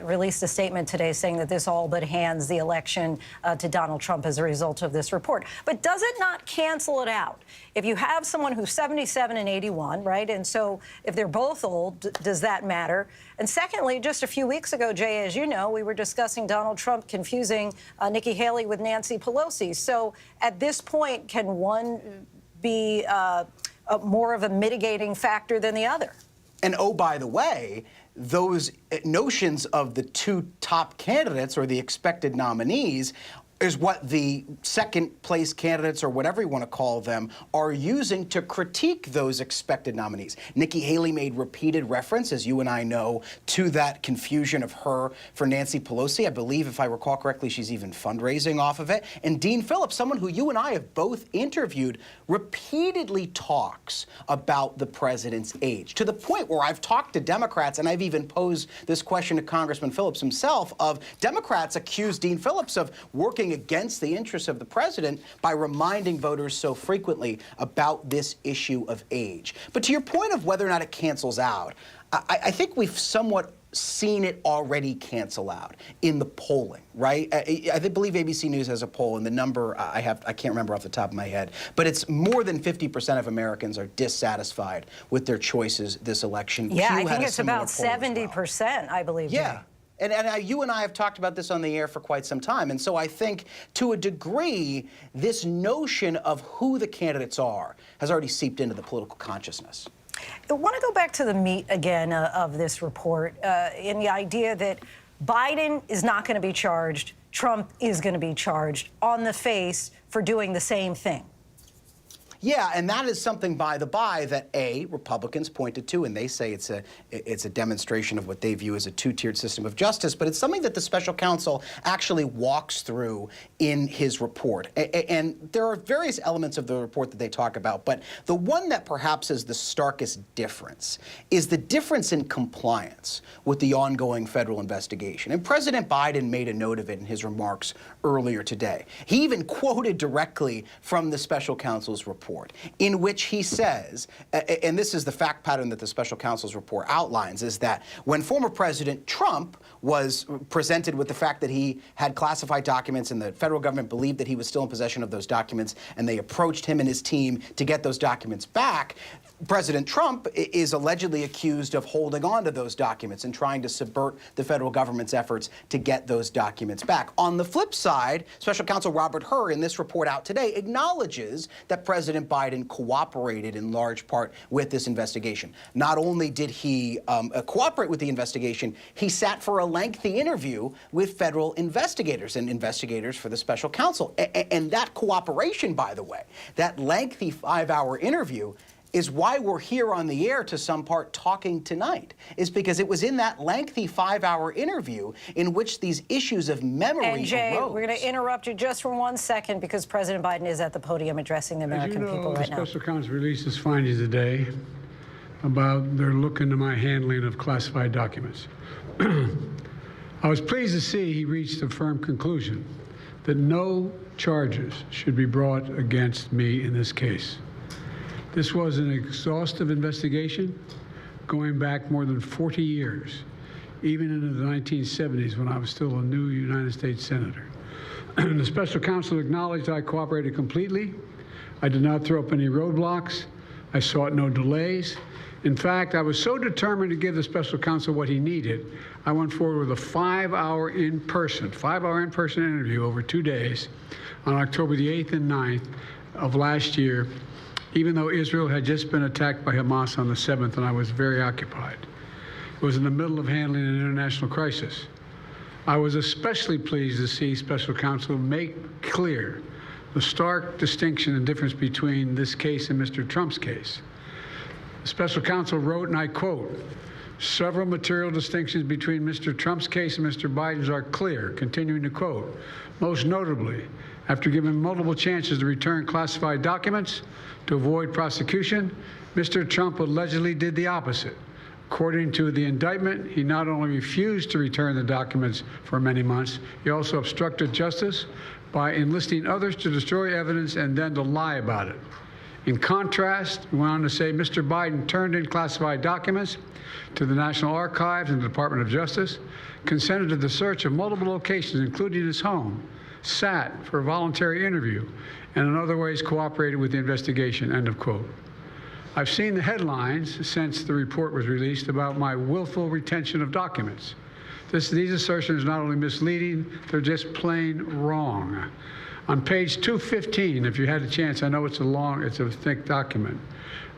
released a statement today saying that this all but hands the election to Donald Trump as a result of this report. But does it not cancel it out? If you have someone who's 77 and 81, right, and so if they're both old, does that matter? And secondly, just a few weeks ago, Jay, as you know, we were discussing Donald Trump confusing Nikki Haley with Nancy Pelosi. So at this point, can one be more of a mitigating factor than the other? And oh, by the way, those notions of the two top candidates or the expected nominees is what the second-place candidates, or whatever you want to call them, are using to critique those expected nominees. Nikki Haley made repeated reference, as you and I know, to that confusion of her for Nancy Pelosi. I believe, if I recall correctly, she's even fundraising off of it. And Dean Phillips, someone who you and I have both interviewed, repeatedly talks about the president's age, to the point where I've talked to Democrats, and I've even posed this question to Congressman Phillips himself, of Democrats accuse Dean Phillips of working against the interests of the president by reminding voters so frequently about this issue of age. But to your point of whether or not it cancels out, I think we've somewhat seen it already cancel out in the polling, right? I believe ABC News has a poll, and the number I can't remember off the top of my head, but it's more than 50% of Americans are dissatisfied with their choices this election. Yeah, I think it's about 70%, I believe. Yeah. And you and I have talked about this on the air for quite some time. And so I think, to a degree, this notion of who the candidates are has already seeped into the political consciousness. I want to go back to the meat again of this report, in the idea that Biden is not going to be charged, Trump is going to be charged on the face for doing the same thing. Yeah, and that is something, by the by, that Republicans pointed to, and they say it's a demonstration of what they view as a two-tiered system of justice, but it's something that the special counsel actually walks through in his report. And there are various elements of the report that they talk about, but the one that perhaps is the starkest difference is the difference in compliance with the ongoing federal investigation. And President Biden made a note of it in his remarks earlier today. He even quoted directly from the special counsel's report. report in which he says, and this is the fact pattern that the special counsel's report outlines, is that when former President Trump was presented with the fact that he had classified documents and the federal government believed that he was still in possession of those documents, and they approached him and his team to get those documents back, President Trump is allegedly accused of holding on to those documents and trying to subvert the federal government's efforts to get those documents back. On the flip side, Special Counsel Robert Hur, in this report out today, acknowledges that President Biden cooperated in large part with this investigation. Not only did he cooperate with the investigation, he sat for a lengthy interview with federal investigators and investigators for the Special Counsel. And that cooperation, by the way, that lengthy 5-hour interview, is why we're here on the air to some part talking tonight, is because it was in that lengthy 5-hour interview in which these issues of memory and Jay, arose. we're going to interrupt you just for 1 second because President Biden is at the podium addressing the American people right now. The Special Counsel released his findings today about their look into my handling of classified documents. I was pleased to see he reached a firm conclusion that no charges should be brought against me in this case. This was an exhaustive investigation going back more than 40 years, even into the 1970s when I was still a new United States Senator. The Special Counsel acknowledged I cooperated completely. I did not throw up any roadblocks. I sought no delays. In fact, I was so determined to give the Special Counsel what he needed, I went forward with a 5-hour in-person interview over 2 days on October the 8th and 9th of last year, even though Israel had just been attacked by Hamas on the 7th and I was very occupied. It was in the middle of handling an international crisis. I was especially pleased to see Special Counsel make clear the stark distinction and difference between this case and Mr. Trump's case. The Special Counsel wrote, and I quote, "Several material distinctions between Mr. Trump's case and Mr. Biden's are clear," continuing to quote, "Most notably, after given multiple chances to return classified documents to avoid prosecution, Mr. Trump allegedly did the opposite. According to the indictment, he not only refused to return the documents for many months, he also obstructed justice by enlisting others to destroy evidence and then to lie about it. In contrast," he went on to say, "Mr. Biden turned in classified documents to the National Archives and the Department of Justice, consented to the search of multiple locations, including his home, sat for a voluntary interview, and in other ways cooperated with the investigation," end of quote. I've seen the headlines since the report was released about my willful retention of documents. These assertions are not only misleading, they're just plain wrong. On page 215, if you had a chance, I know it's a thick document.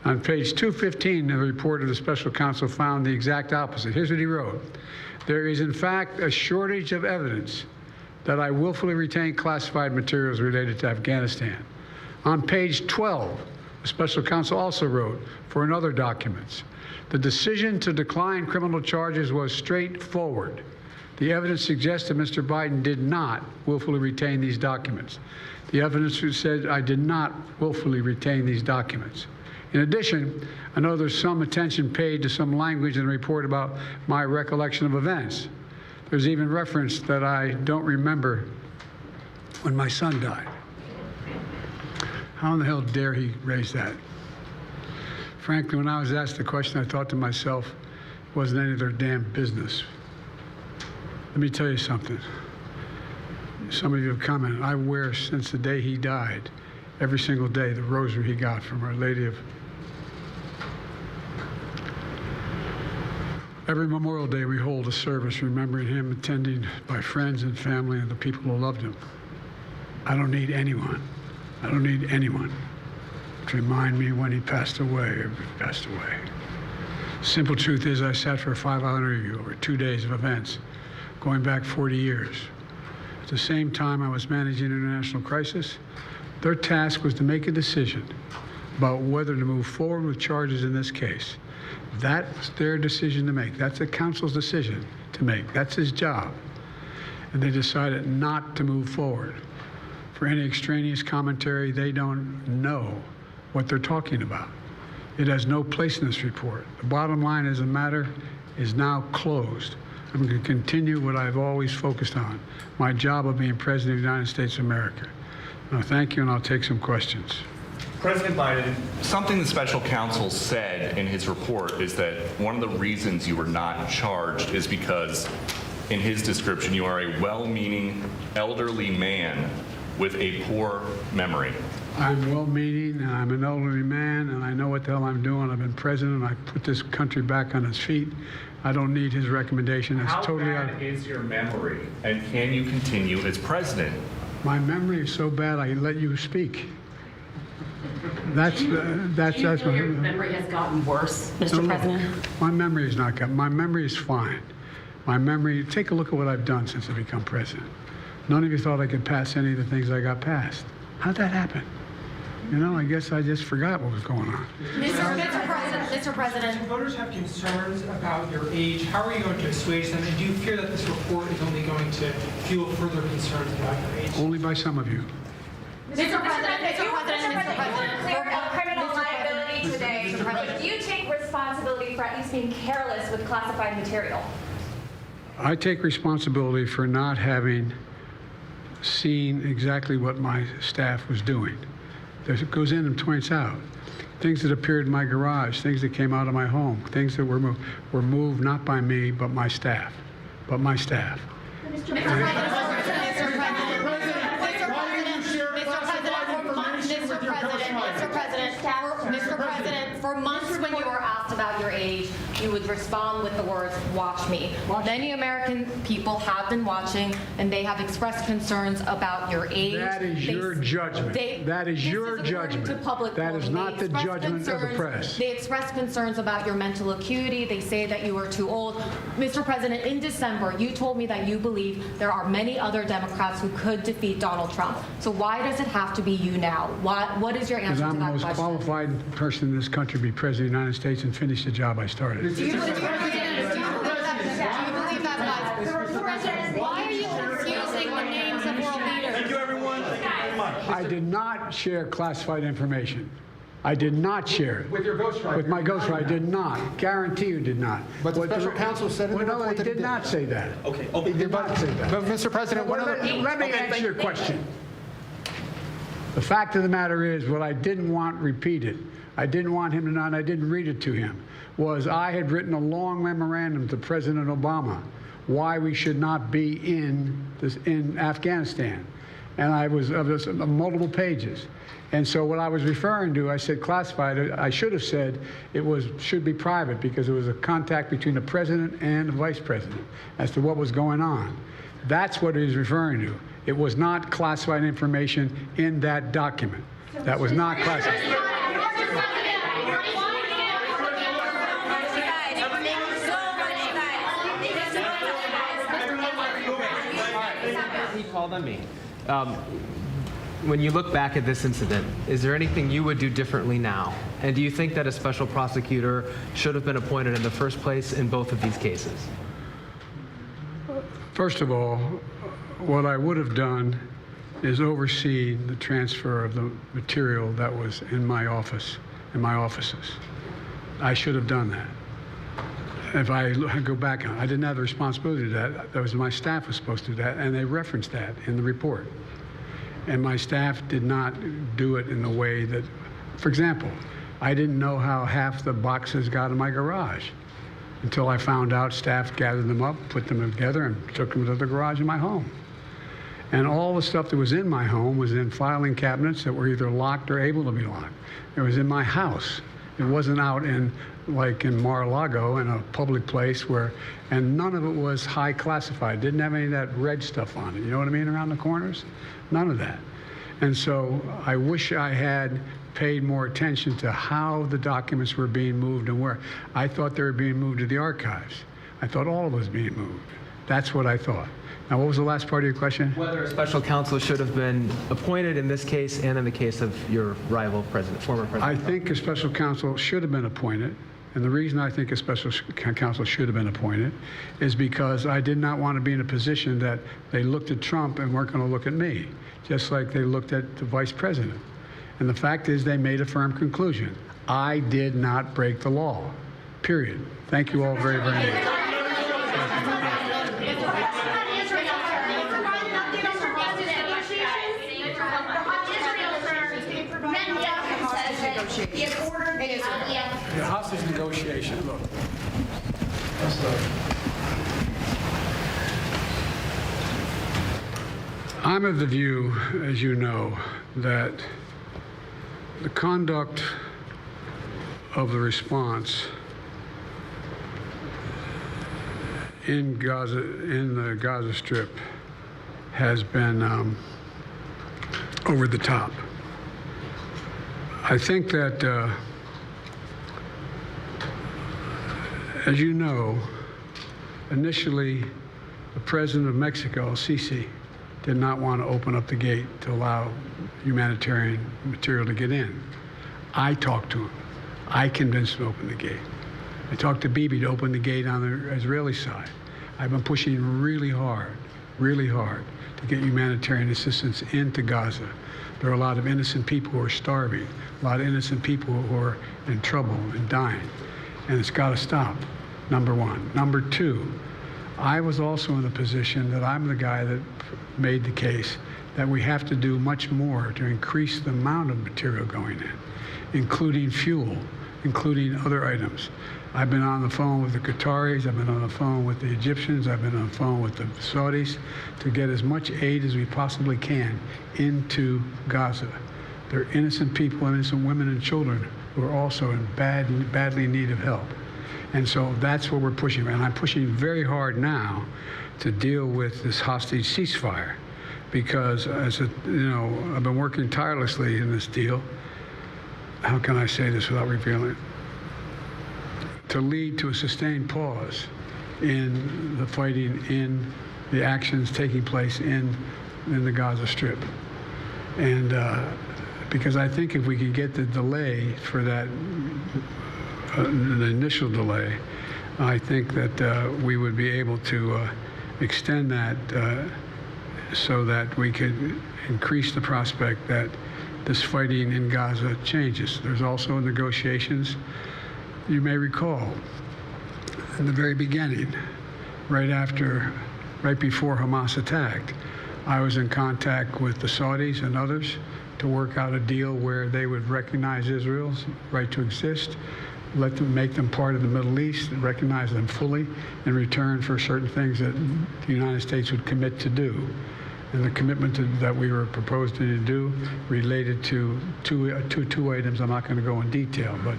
On page 215, the report of the Special Counsel found the exact opposite. Here's what he wrote. "There is, in fact, a shortage of evidence that I willfully retained classified materials related to Afghanistan." On page 12, the Special Counsel also wrote, for another documents, "The decision to decline criminal charges was straightforward. The evidence suggests that Mr. Biden did not willfully retain these documents. The evidence said I did not willfully retain these documents. In addition, I know there's some attention paid to some language in the report about my recollection of events. There's even reference that I don't remember when my son died. How in the hell dare he raise that? Frankly, when I was asked the question, I thought to myself, it wasn't any of their damn business. Let me tell you something. Some of you have commented. I wear, since the day he died, every single day, the rosary he got from Our Lady of... Every Memorial Day, we hold a service remembering him, attended by friends and family and the people who loved him. I don't need anyone to remind me when he passed away or passed away. Simple truth is I sat for a 5-hour interview over 2 days of events going back 40 years. At the same time I was managing an international crisis, their task was to make a decision about whether to move forward with charges in this case. That's their decision to make. That's the counsel's decision to make. That's his job. And they decided not to move forward. For any extraneous commentary, they don't know what they're talking about. It has no place in this report. The bottom line is the matter is now closed. I'm going to continue what I've always focused on, my job of being President of the United States of America. Now, thank you, and I'll take some questions. President Biden, something the special counsel said in his report is that one of the reasons you were not charged is because, in his description, you are a well-meaning elderly man with a poor memory. I'm well-meaning, and I'm an elderly man, and I know what the hell I'm doing. I've been president. I put this country back on its feet. I don't need his recommendation. It's How totally bad is your memory, and can you continue as president? My memory is so bad I let you speak. That's Do you feel your memory has gotten worse, Mr. President? My memory is not good. My memory is fine. My memory, take a look at what I've done since I become president. None of you thought I could pass any of the things I got passed. How'd that happen? You know, I guess I just forgot what was going on. Mr. President. Voters have concerns about your age. How are you going to assuage them? And do you fear that this report is only going to fuel further concerns about your age? Only by some of you. Mr. President, clear up criminal liability today. Do you take responsibility for at least being careless with classified material? I take responsibility for not having seen exactly what my staff was doing. It goes in and points out things that appeared in my garage, things that came out of my home, things that were moved not by me, but my staff. Mr. President, for months when you were asked about your age, you would respond with the words, "Watch me." Many American people have been watching, and they have expressed concerns about your age. That is your judgment. That is your judgment. That is not the judgment of the press. They expressed concerns about your mental acuity. They say that you are too old. Mr. President, in December, you told me that you believe there are many other Democrats who could defeat Donald Trump. So why does it have to be you now? What is your answer to that question? Because I'm the most qualified person in this country to be president of the United States and finish the job I started. Do you believe that, guys? Why are you confusing the names of world leaders? Thank you, everyone. I did not share classified information. I did not share it. With your ghostwriter. With my ghostwriter, I did not. Guarantee you did not. But the special counsel said in the report that he did not say that. Okay. He did not say that. But Mr. President, let me answer your question. The fact of the matter is, what I didn't want repeated, I didn't want him to know, and I didn't read it to him, was I had written a long memorandum to President Obama why we should not be in Afghanistan. And I was of multiple pages. And so what I was referring to, I said classified. I should have said it should be private because it was a contact between the president and the vice president as to what was going on. That's what he was referring to. It was not classified information in that document. That was not classified. He called on me. When you look back at this incident, is there anything you would do differently now? And do you think that a special prosecutor should have been appointed in the first place in both of these cases? First of all, what I would have done is oversee the transfer of the material that was in my office, in my offices. I should have done that. If I go back, I didn't have the responsibility to do that. That was my staff was supposed to do that, and they referenced that in the report. And my staff did not do it in the way that, for example, I didn't know how half the boxes got in my garage until I found out staff gathered them up, put them together, and took them to the garage in my home. And all the stuff that was in my home was in filing cabinets that were either locked or able to be locked. It was in my house. It wasn't out like in Mar-a-Lago in a public place and none of it was high classified. Didn't have any of that red stuff on it. You know what I mean? Around the corners? None of that. And so I wish I had paid more attention to how the documents were being moved and where. I thought they were being moved to the archives. I thought all of it was being moved. That's what I thought. Now, what was the last part of your question? Whether a special counsel should have been appointed in this case and in the case of your rival president, former president. I think a special counsel should have been appointed. And the reason I think a special counsel should have been appointed is because I did not want to be in a position that they looked at Trump and weren't going to look at me, just like they looked at the vice president. And the fact is they made a firm conclusion. I did not break the law, period. Thank you all very, very much. negotiation. He has ordered the The hostage negotiation, look. I'm of the view, as you know, that the conduct of the response in Gaza, in the Gaza Strip, has been over the top. I think that, as you know, initially, the president of Mexico, Sisi, did not want to open up the gate to allow humanitarian material to get in. I talked to him. I convinced him to open the gate. I talked to Bibi to open the gate on the Israeli side. I've been pushing really hard to get humanitarian assistance into Gaza. There are a lot of innocent people who are starving, a lot of innocent people who are in trouble and dying, and it's got to stop, number one. Number two, I was also in the position that I'm the guy that made the case that we have to do much more to increase the amount of material going in, including fuel, including other items. I've been on the phone with the Qataris, I've been on the phone with the Egyptians, I've been on the phone with the Saudis to get as much aid as we possibly can into Gaza. There are innocent people, innocent women and children who are also in badly in need of help. And so that's what we're pushing. And I'm pushing very hard now to deal with this hostage ceasefire because, I've been working tirelessly in this deal. How can I say this without revealing it? To lead to a sustained pause in the fighting, in the actions taking place in the Gaza Strip. And because I think if we could get the delay for that, the initial delay, I think that we would be able to extend that so that we could increase the prospect that this fighting in Gaza changes. There's also negotiations. You may recall, in the very beginning, right before Hamas attacked, I was in contact with the Saudis and others to work out a deal where they would recognize Israel's right to exist, make them part of the Middle East, and recognize them fully in return for certain things that the United States would commit to do. And the commitment that we were proposing to do related to two items. I'm not going to go in detail, but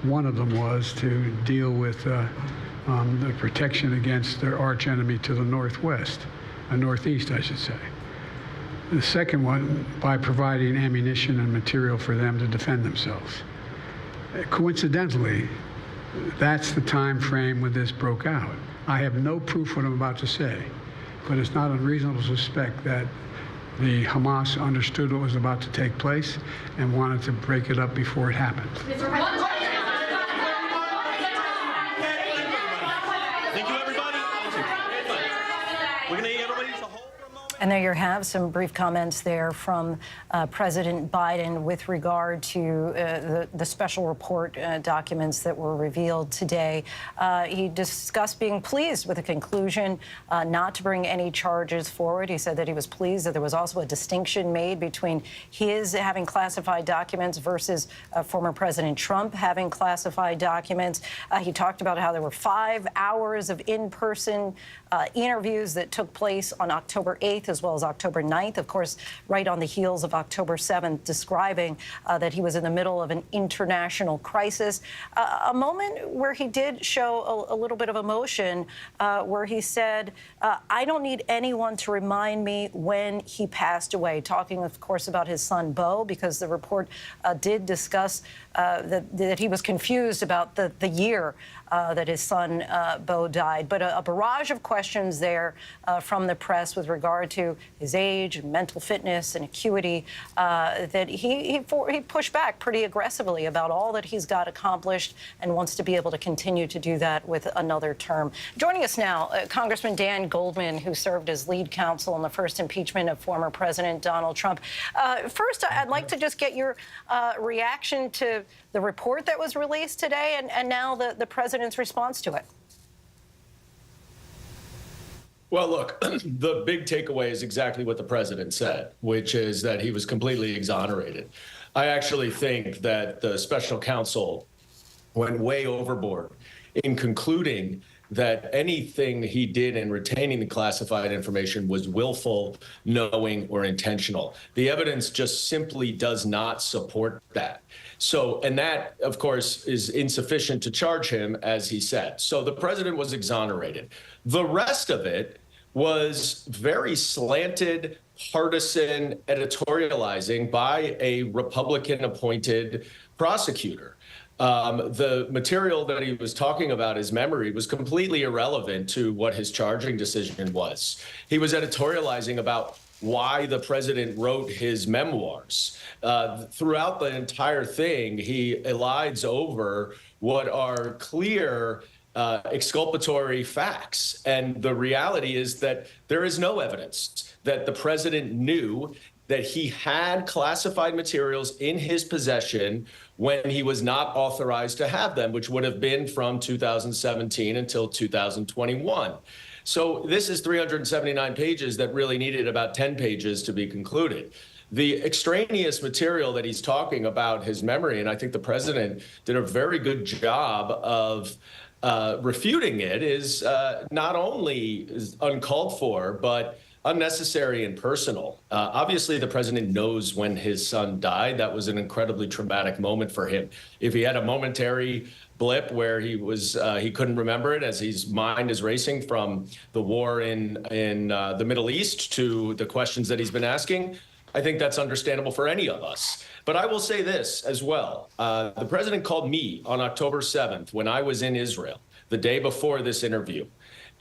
one of them was to deal with the protection against their arch enemy to the northwest, northeast, I should say. The second one, by providing ammunition and material for them to defend themselves. Coincidentally, that's the time frame when this broke out. I have no proof what I'm about to say, but it's not unreasonable to suspect that the Hamas understood what was about to take place and wanted to break it up before it happened. Thank you, everybody. We're going to need everybody to hold. And there you have some brief comments there from President Biden with regard to the special report documents that were revealed today. He discussed being pleased with the conclusion not to bring any charges forward. He said that he was pleased that there was also a distinction made between his having classified documents versus former President Trump having classified documents. He talked about how there were 5 hours of in-person interviews that took place on October 8th as well as October 9th, of course, right on the heels of October 7th, describing that he was in the middle of an international crisis. A moment where he did show a little bit of emotion, where he said, I don't need anyone to remind me when he passed away, talking, of course, about his son, Beau, because the report did discuss that he was confused about the year that his son, Beau, died. But a barrage of questions there from the press with regard to his age, mental fitness, and acuity, that he pushed back pretty aggressively about all that he's got accomplished and wants to be able to continue to do that with another term. Joining us now, Congressman Dan Goldman, who served as lead counsel in the first impeachment of former President Donald Trump. First, I'd like to just get your reaction to the report that was released today and now the president's response to it. Well, look, the big takeaway is exactly what the president said, which is that he was completely exonerated. I actually think that the special counsel went way overboard in concluding that anything he did in retaining the classified information was willful, knowing, or intentional. The evidence just simply does not support that. So, and that, of course, is insufficient to charge him, as he said. So the president was exonerated. The rest of it was very slanted, partisan editorializing by a Republican-appointed prosecutor. The material that he was talking about, his memory, was completely irrelevant to what his charging decision was. He was editorializing about why the president wrote his memoirs. Throughout the entire thing, he elides over what are clear exculpatory facts. And the reality is that there is no evidence that the president knew that he had classified materials in his possession when he was not authorized to have them, which would have been from 2017 until 2021. So this is 379 pages that really needed about 10 pages to be concluded. The extraneous material that he's talking about, his memory, and I think the president did a very good job of refuting it, is not only uncalled for, but unnecessary and personal. Obviously, the president knows when his son died. That was an incredibly traumatic moment for him. If he had a momentary blip where he couldn't remember it as his mind is racing from the war in the Middle East to the questions that he's been asking, I think that's understandable for any of us. But I will say this as well. The president called me on October 7th when I was in Israel, the day before this interview.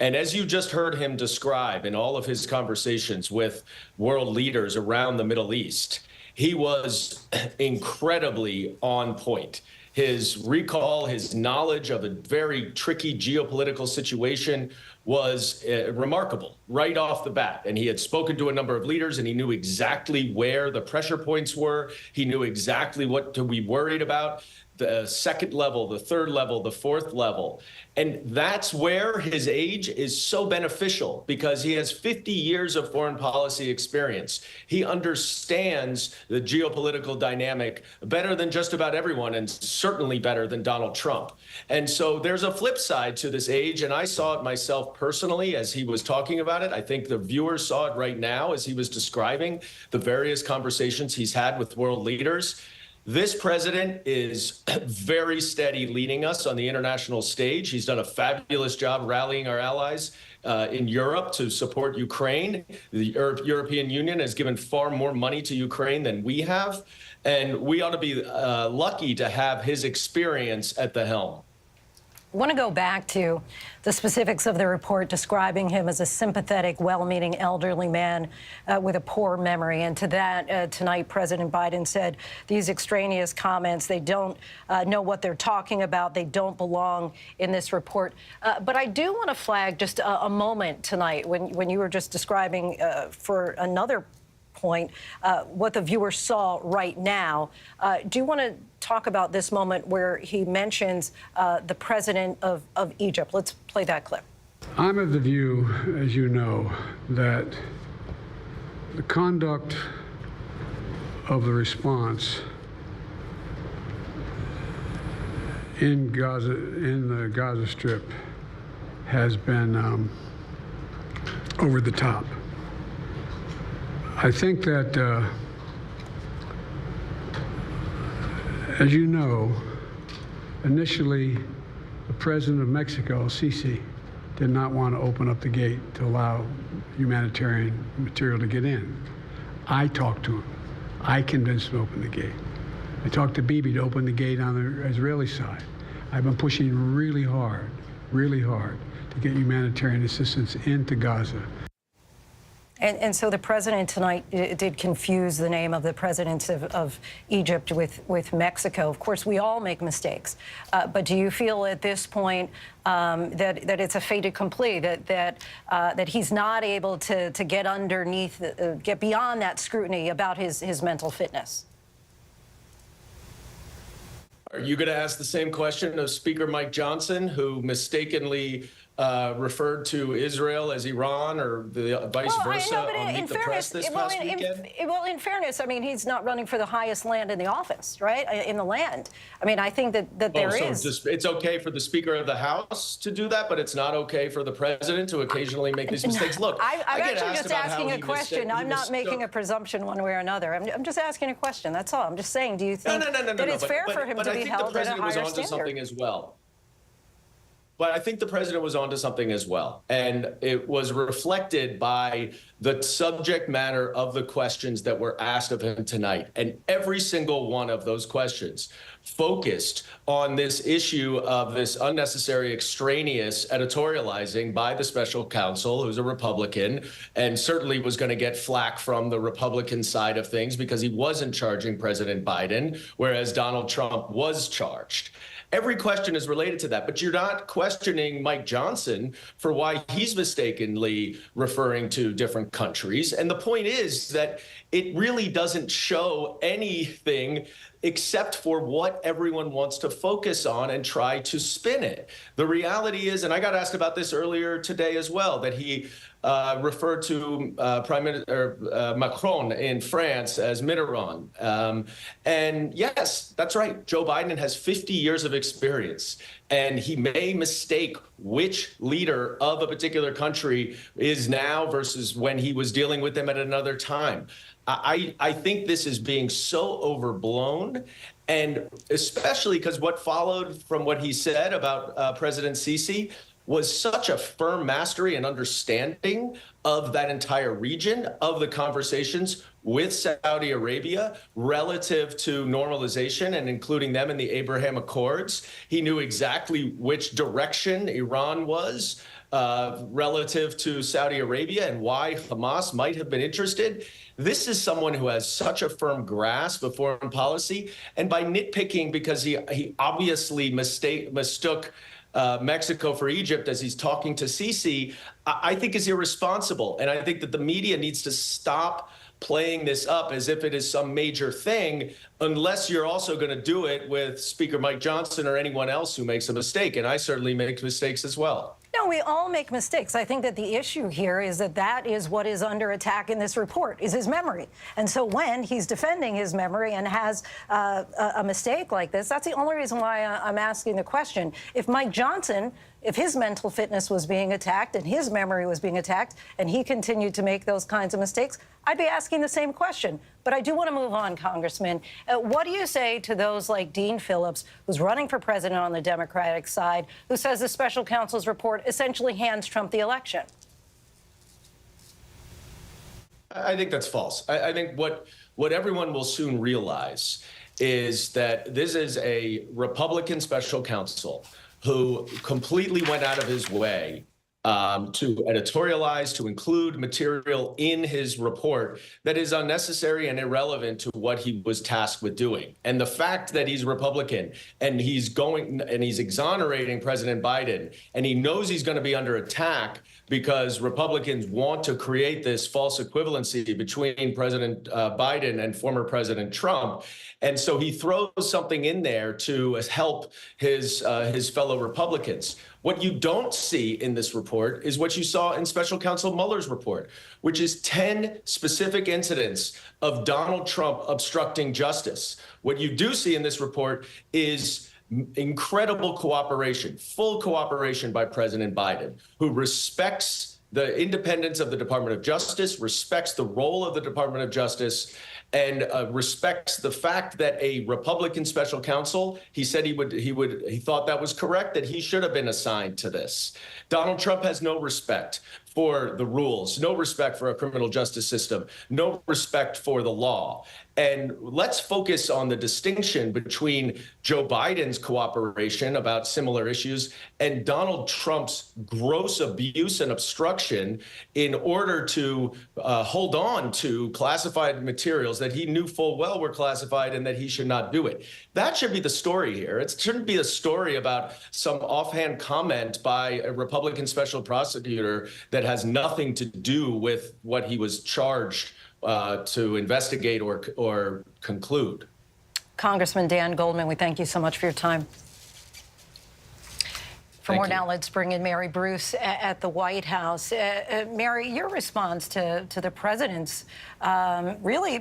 And as you just heard him describe in all of his conversations with world leaders around the Middle East, he was incredibly on point. His recall, his knowledge of a very tricky geopolitical situation was remarkable right off the bat. And he had spoken to a number of leaders, and he knew exactly where the pressure points were. He knew exactly what to be worried about. The second level, the third level, the fourth level. And that's where his age is so beneficial, because he has 50 years of foreign policy experience. He understands the geopolitical dynamic better than just about everyone, and certainly better than Donald Trump. And so there's a flip side to this age, and I saw it myself personally as he was talking about it. I think the viewers saw it right now as he was describing the various conversations he's had with world leaders. This president is very steady leading us on the international stage. He's done a fabulous job rallying our allies in Europe to support Ukraine. The European Union has given far more money to Ukraine than we have. And we ought to be lucky to have his experience at the helm. I want to go back to the specifics of the report describing him as a sympathetic, well-meaning elderly man with a poor memory. And to that, tonight, President Biden said these extraneous comments, they don't know what they're talking about. They don't belong in this report. But I do want to flag just a moment tonight when you were just describing for another point what the viewer saw right now. Do you want to talk about this moment where he mentions the president of Egypt? Let's play that clip. I'm of the view, as you know, that the conduct of the response in Gaza, in the Gaza Strip, has been over the top. I think that, as you know, initially, the president of Mexico, Sisi, did not want to open up the gate to allow humanitarian material to get in. I talked to him. I convinced him to open the gate. I talked to Bibi to open the gate on the Israeli side. I've been pushing really hard to get humanitarian assistance into Gaza. And so the president tonight did confuse the name of the president of Egypt with Mexico. Of course, we all make mistakes. But do you feel at this point that it's a fait accompli, that he's not able to get underneath, get beyond that scrutiny about his mental fitness? Are you going to ask the same question of Speaker Mike Johnson, who mistakenly referred to Israel as Iran or the vice versa on Meet the Press this past weekend? In fairness, I mean, he's not running for the highest land in the office, right? In the land. I mean, I think that there is. It's okay for the Speaker of the House to do that, but it's not okay for the President to occasionally make these mistakes. Look, I'm I get actually asked just about asking how a question. I'm not making a presumption one way or another. I'm just asking a question. That's all. I'm just saying, do you think that it's fair for him to be held at a higher standard? But I think the President was onto something as well. But I think the president was onto something as well. And it was reflected by the subject matter of the questions that were asked of him tonight. And every single one of those questions focused on this issue of this unnecessary extraneous editorializing by the special counsel, who's a Republican, and certainly was going to get flack from the Republican side of things because he wasn't charging President Biden, whereas Donald Trump was charged. Every question is related to that, but you're not questioning Mike Johnson for why he's mistakenly referring to different countries. And the point is that it really doesn't show anything except for what everyone wants to focus on and try to spin it. The reality is, and I got asked about this earlier today as well, that he referred to Prime Minister Macron in France as Mitterrand. And yes, that's right. Joe Biden has 50 years of experience, and he may mistake which leader of a particular country is now versus when he was dealing with them at another time. I think this is being so overblown, and especially because what followed from what he said about President Sisi was such a firm mastery and understanding of that entire region, of the conversations with Saudi Arabia relative to normalization and including them in the Abraham Accords. He knew exactly which direction Iran was relative to Saudi Arabia and why Hamas might have been interested. This is someone who has such a firm grasp of foreign policy, and by nitpicking because he obviously mistook Mexico for Egypt as he's talking to Sisi, I think is irresponsible. And I think that the media needs to stop playing this up as if it is some major thing, unless you're also going to do it with Speaker Mike Johnson or anyone else who makes a mistake. And I certainly make mistakes as well. No, we all make mistakes. I think that the issue here is that is what is under attack in this report, is his memory. And so when he's defending his memory and has a mistake like this, that's the only reason why I'm asking the question. If Mike Johnson, if his mental fitness was being attacked and his memory was being attacked and he continued to make those kinds of mistakes, I'd be asking the same question. But I do want to move on, Congressman. What do you say to those like Dean Phillips, who's running for president on the Democratic side, who says the special counsel's report essentially hands Trump the election? I think that's false. I think what everyone will soon realize is that this is a Republican special counsel who completely went out of his way to editorialize, to include material in his report that is unnecessary and irrelevant to what he was tasked with doing. And the fact that he's Republican and he's exonerating President Biden, and he knows he's going to be under attack because Republicans want to create this false equivalency between President Biden and former President Trump. And so he throws something in there to help his fellow Republicans. What you don't see in this report is what you saw in Special Counsel Mueller's report, which is 10 specific incidents of Donald Trump obstructing justice. What you do see in this report is incredible cooperation, full cooperation by President Biden, who respects the independence of the Department of Justice, respects the role of the Department of Justice, and respects the fact that a Republican special counsel, he said he thought that was correct, that he should have been assigned to this. Donald Trump has no respect for the rules, no respect for a criminal justice system, no respect for the law. And let's focus on the distinction between Joe Biden's cooperation about similar issues and Donald Trump's gross abuse and obstruction in order to hold on to classified materials that he knew full well were classified and that he should not do it. That should be the story here. It shouldn't be a story about some offhand comment by a Republican special prosecutor that has nothing to do with what he was charged to investigate or conclude. Congressman Dan Goldman, we thank you so much for your time. For more now, let's bring in Mary Bruce at the White House. Mary, your response to the president's really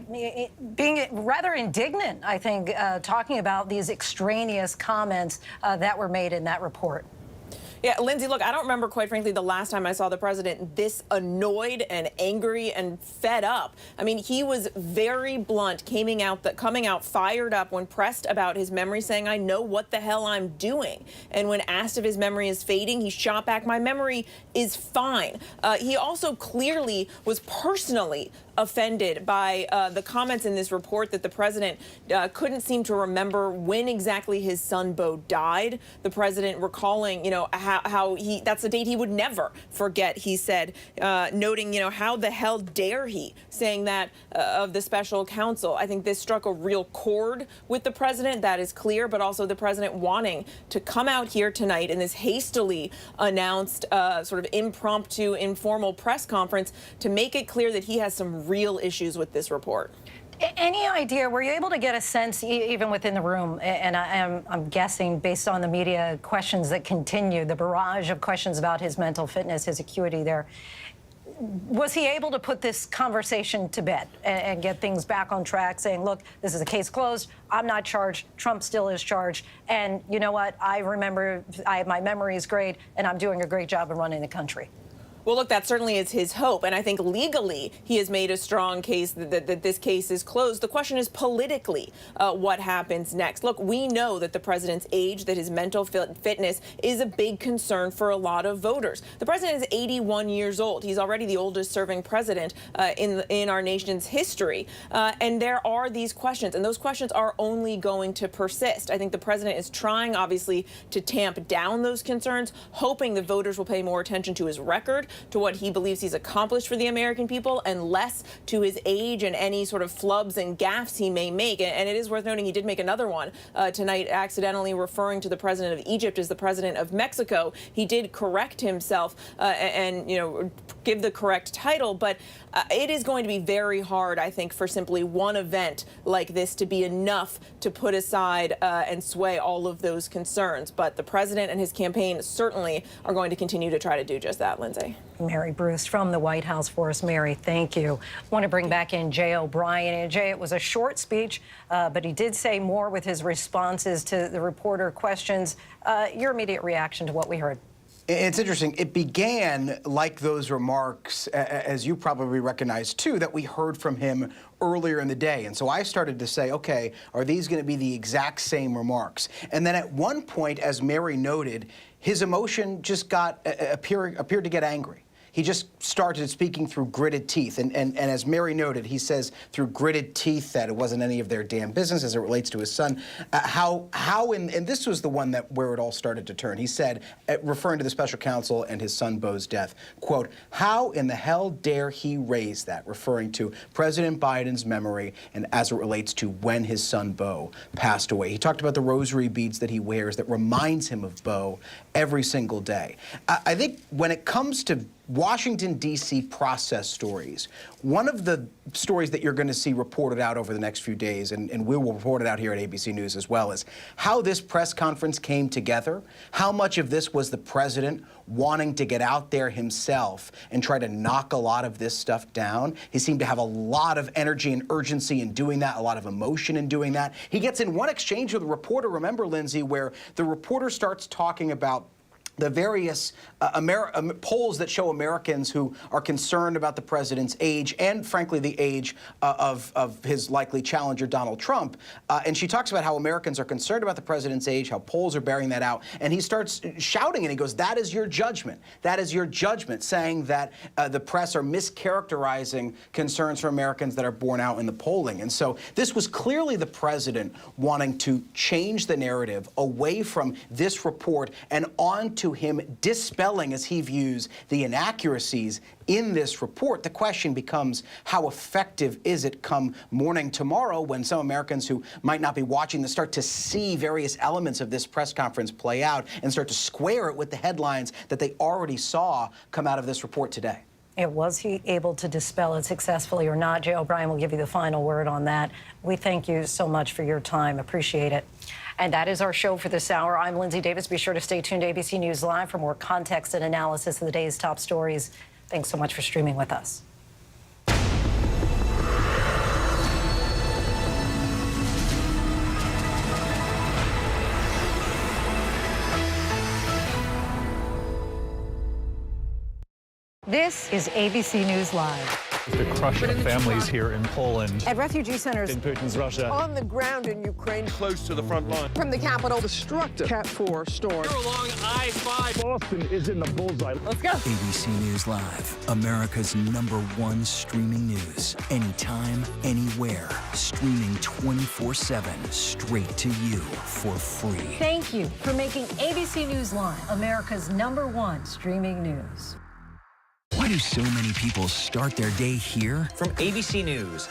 being rather indignant, I think, talking about these extraneous comments that were made in that report. Yeah, Lindsay, look, I don't remember, quite frankly, the last time I saw the president this annoyed and angry and fed up. I mean, he was very blunt, coming out fired up when pressed about his memory, saying, I know what the hell I'm doing. And when asked if his memory is fading, he shot back, my memory is fine. He also clearly was personally offended by the comments in this report that the president couldn't seem to remember when exactly his son Beau died. The president recalling, how that's a date he would never forget, he said, noting, how the hell dare he, saying that of the special counsel. I think this struck a real chord with the president, that is clear, but also the president wanting to come out here tonight in this hastily announced sort of impromptu, informal press conference to make it clear that he has some real issues with this report. Any idea, were you able to get a sense, even within the room, and I'm guessing based on the media questions that continue, the barrage of questions about his mental fitness, his acuity there, was he able to put this conversation to bed and get things back on track, saying, look, this is a case closed, I'm not charged, Trump still is charged, and you know what, I remember, my memory is great, and I'm doing a great job of running the country? Well, look, that certainly is his hope. And I think legally he has made a strong case that this case is closed. The question is politically what happens next. Look, we know that the president's age, that his mental fitness is a big concern for a lot of voters. The president is 81 years old. He's already the oldest serving president in our nation's history. And there are these questions, and those questions are only going to persist. I think the president is trying, obviously, to tamp down those concerns, hoping that voters will pay more attention to his record, to what he believes he's accomplished for the American people, and less to his age and any sort of flubs and gaffes he may make. And it is worth noting he did make another one tonight, accidentally referring to the president of Egypt as the president of Mexico. He did correct himself and give the correct title, but it is going to be very hard, I think, for simply one event like this to be enough to put aside and sway all of those concerns. But the president and his campaign certainly are going to continue to try to do just that, Lindsay. Mary Bruce from the White House for us. Mary, thank you. I want to bring back in Jay O'Brien. And Jay, it was a short speech, but he did say more with his responses to the reporter questions. Your immediate reaction to what we heard? It's interesting. It began like those remarks, as you probably recognize, too, that we heard from him earlier in the day. And so I started to say, okay, are these going to be the exact same remarks? And then at one point, as Mary noted, his emotion just appeared to get angry. He just started speaking through gritted teeth. And as Mary noted, he says through gritted teeth that it wasn't any of their damn business as it relates to his son. And this was the one where it all started to turn. He said, referring to the special counsel and his son Beau's death, quote, how in the hell dare he raise that, referring to President Biden's memory and as it relates to when his son Beau passed away. He talked about the rosary beads that he wears that reminds him of Beau every single day. I think when it comes to Washington, D.C. process stories, one of the stories that you're going to see reported out over the next few days, and we will report it out here at ABC News as well, is how this press conference came together, how much of this was the president wanting to get out there himself and try to knock a lot of this stuff down. He seemed to have a lot of energy and urgency in doing that, a lot of emotion in doing that. He gets in one exchange with a reporter, remember, Lindsay, where the reporter starts talking about the various polls that show Americans who are concerned about the president's age and, frankly, the age of his likely challenger, Donald Trump. And she talks about how Americans are concerned about the president's age, how polls are bearing that out. And he starts shouting and he goes, that is your judgment. That is your judgment, saying that the press are mischaracterizing concerns for Americans that are borne out in the polling. And so this was clearly the president wanting to change the narrative away from this report and on to him dispelling, as he views, the inaccuracies in this report. The question becomes, how effective is it come morning tomorrow when some Americans who might not be watching this start to see various elements of this press conference play out and start to square it with the headlines that they already saw come out of this report today? Was he able to dispel it successfully or not? Jay O'Brien will give you the final word on that. We thank you so much for your time. Appreciate it. And that is our show for this hour. I'm Lindsay Davis. Be sure to stay tuned to ABC News Live for more context and analysis of the day's top stories. Thanks so much for streaming with us. This is ABC News Live. The crush of families here in Poland. At refugee centers in Putin's Russia. On the ground in Ukraine. Close to the front line. From the capital. Destructive Cat 4 storm. Here along I-5. Boston is in the bullseye. Let's go. ABC News Live, America's #1 streaming news. Anytime, anywhere. Streaming 24/7, straight to you for free. Thank you for making ABC News Live America's #1 streaming news. Why do so many people start their day here? From ABC News.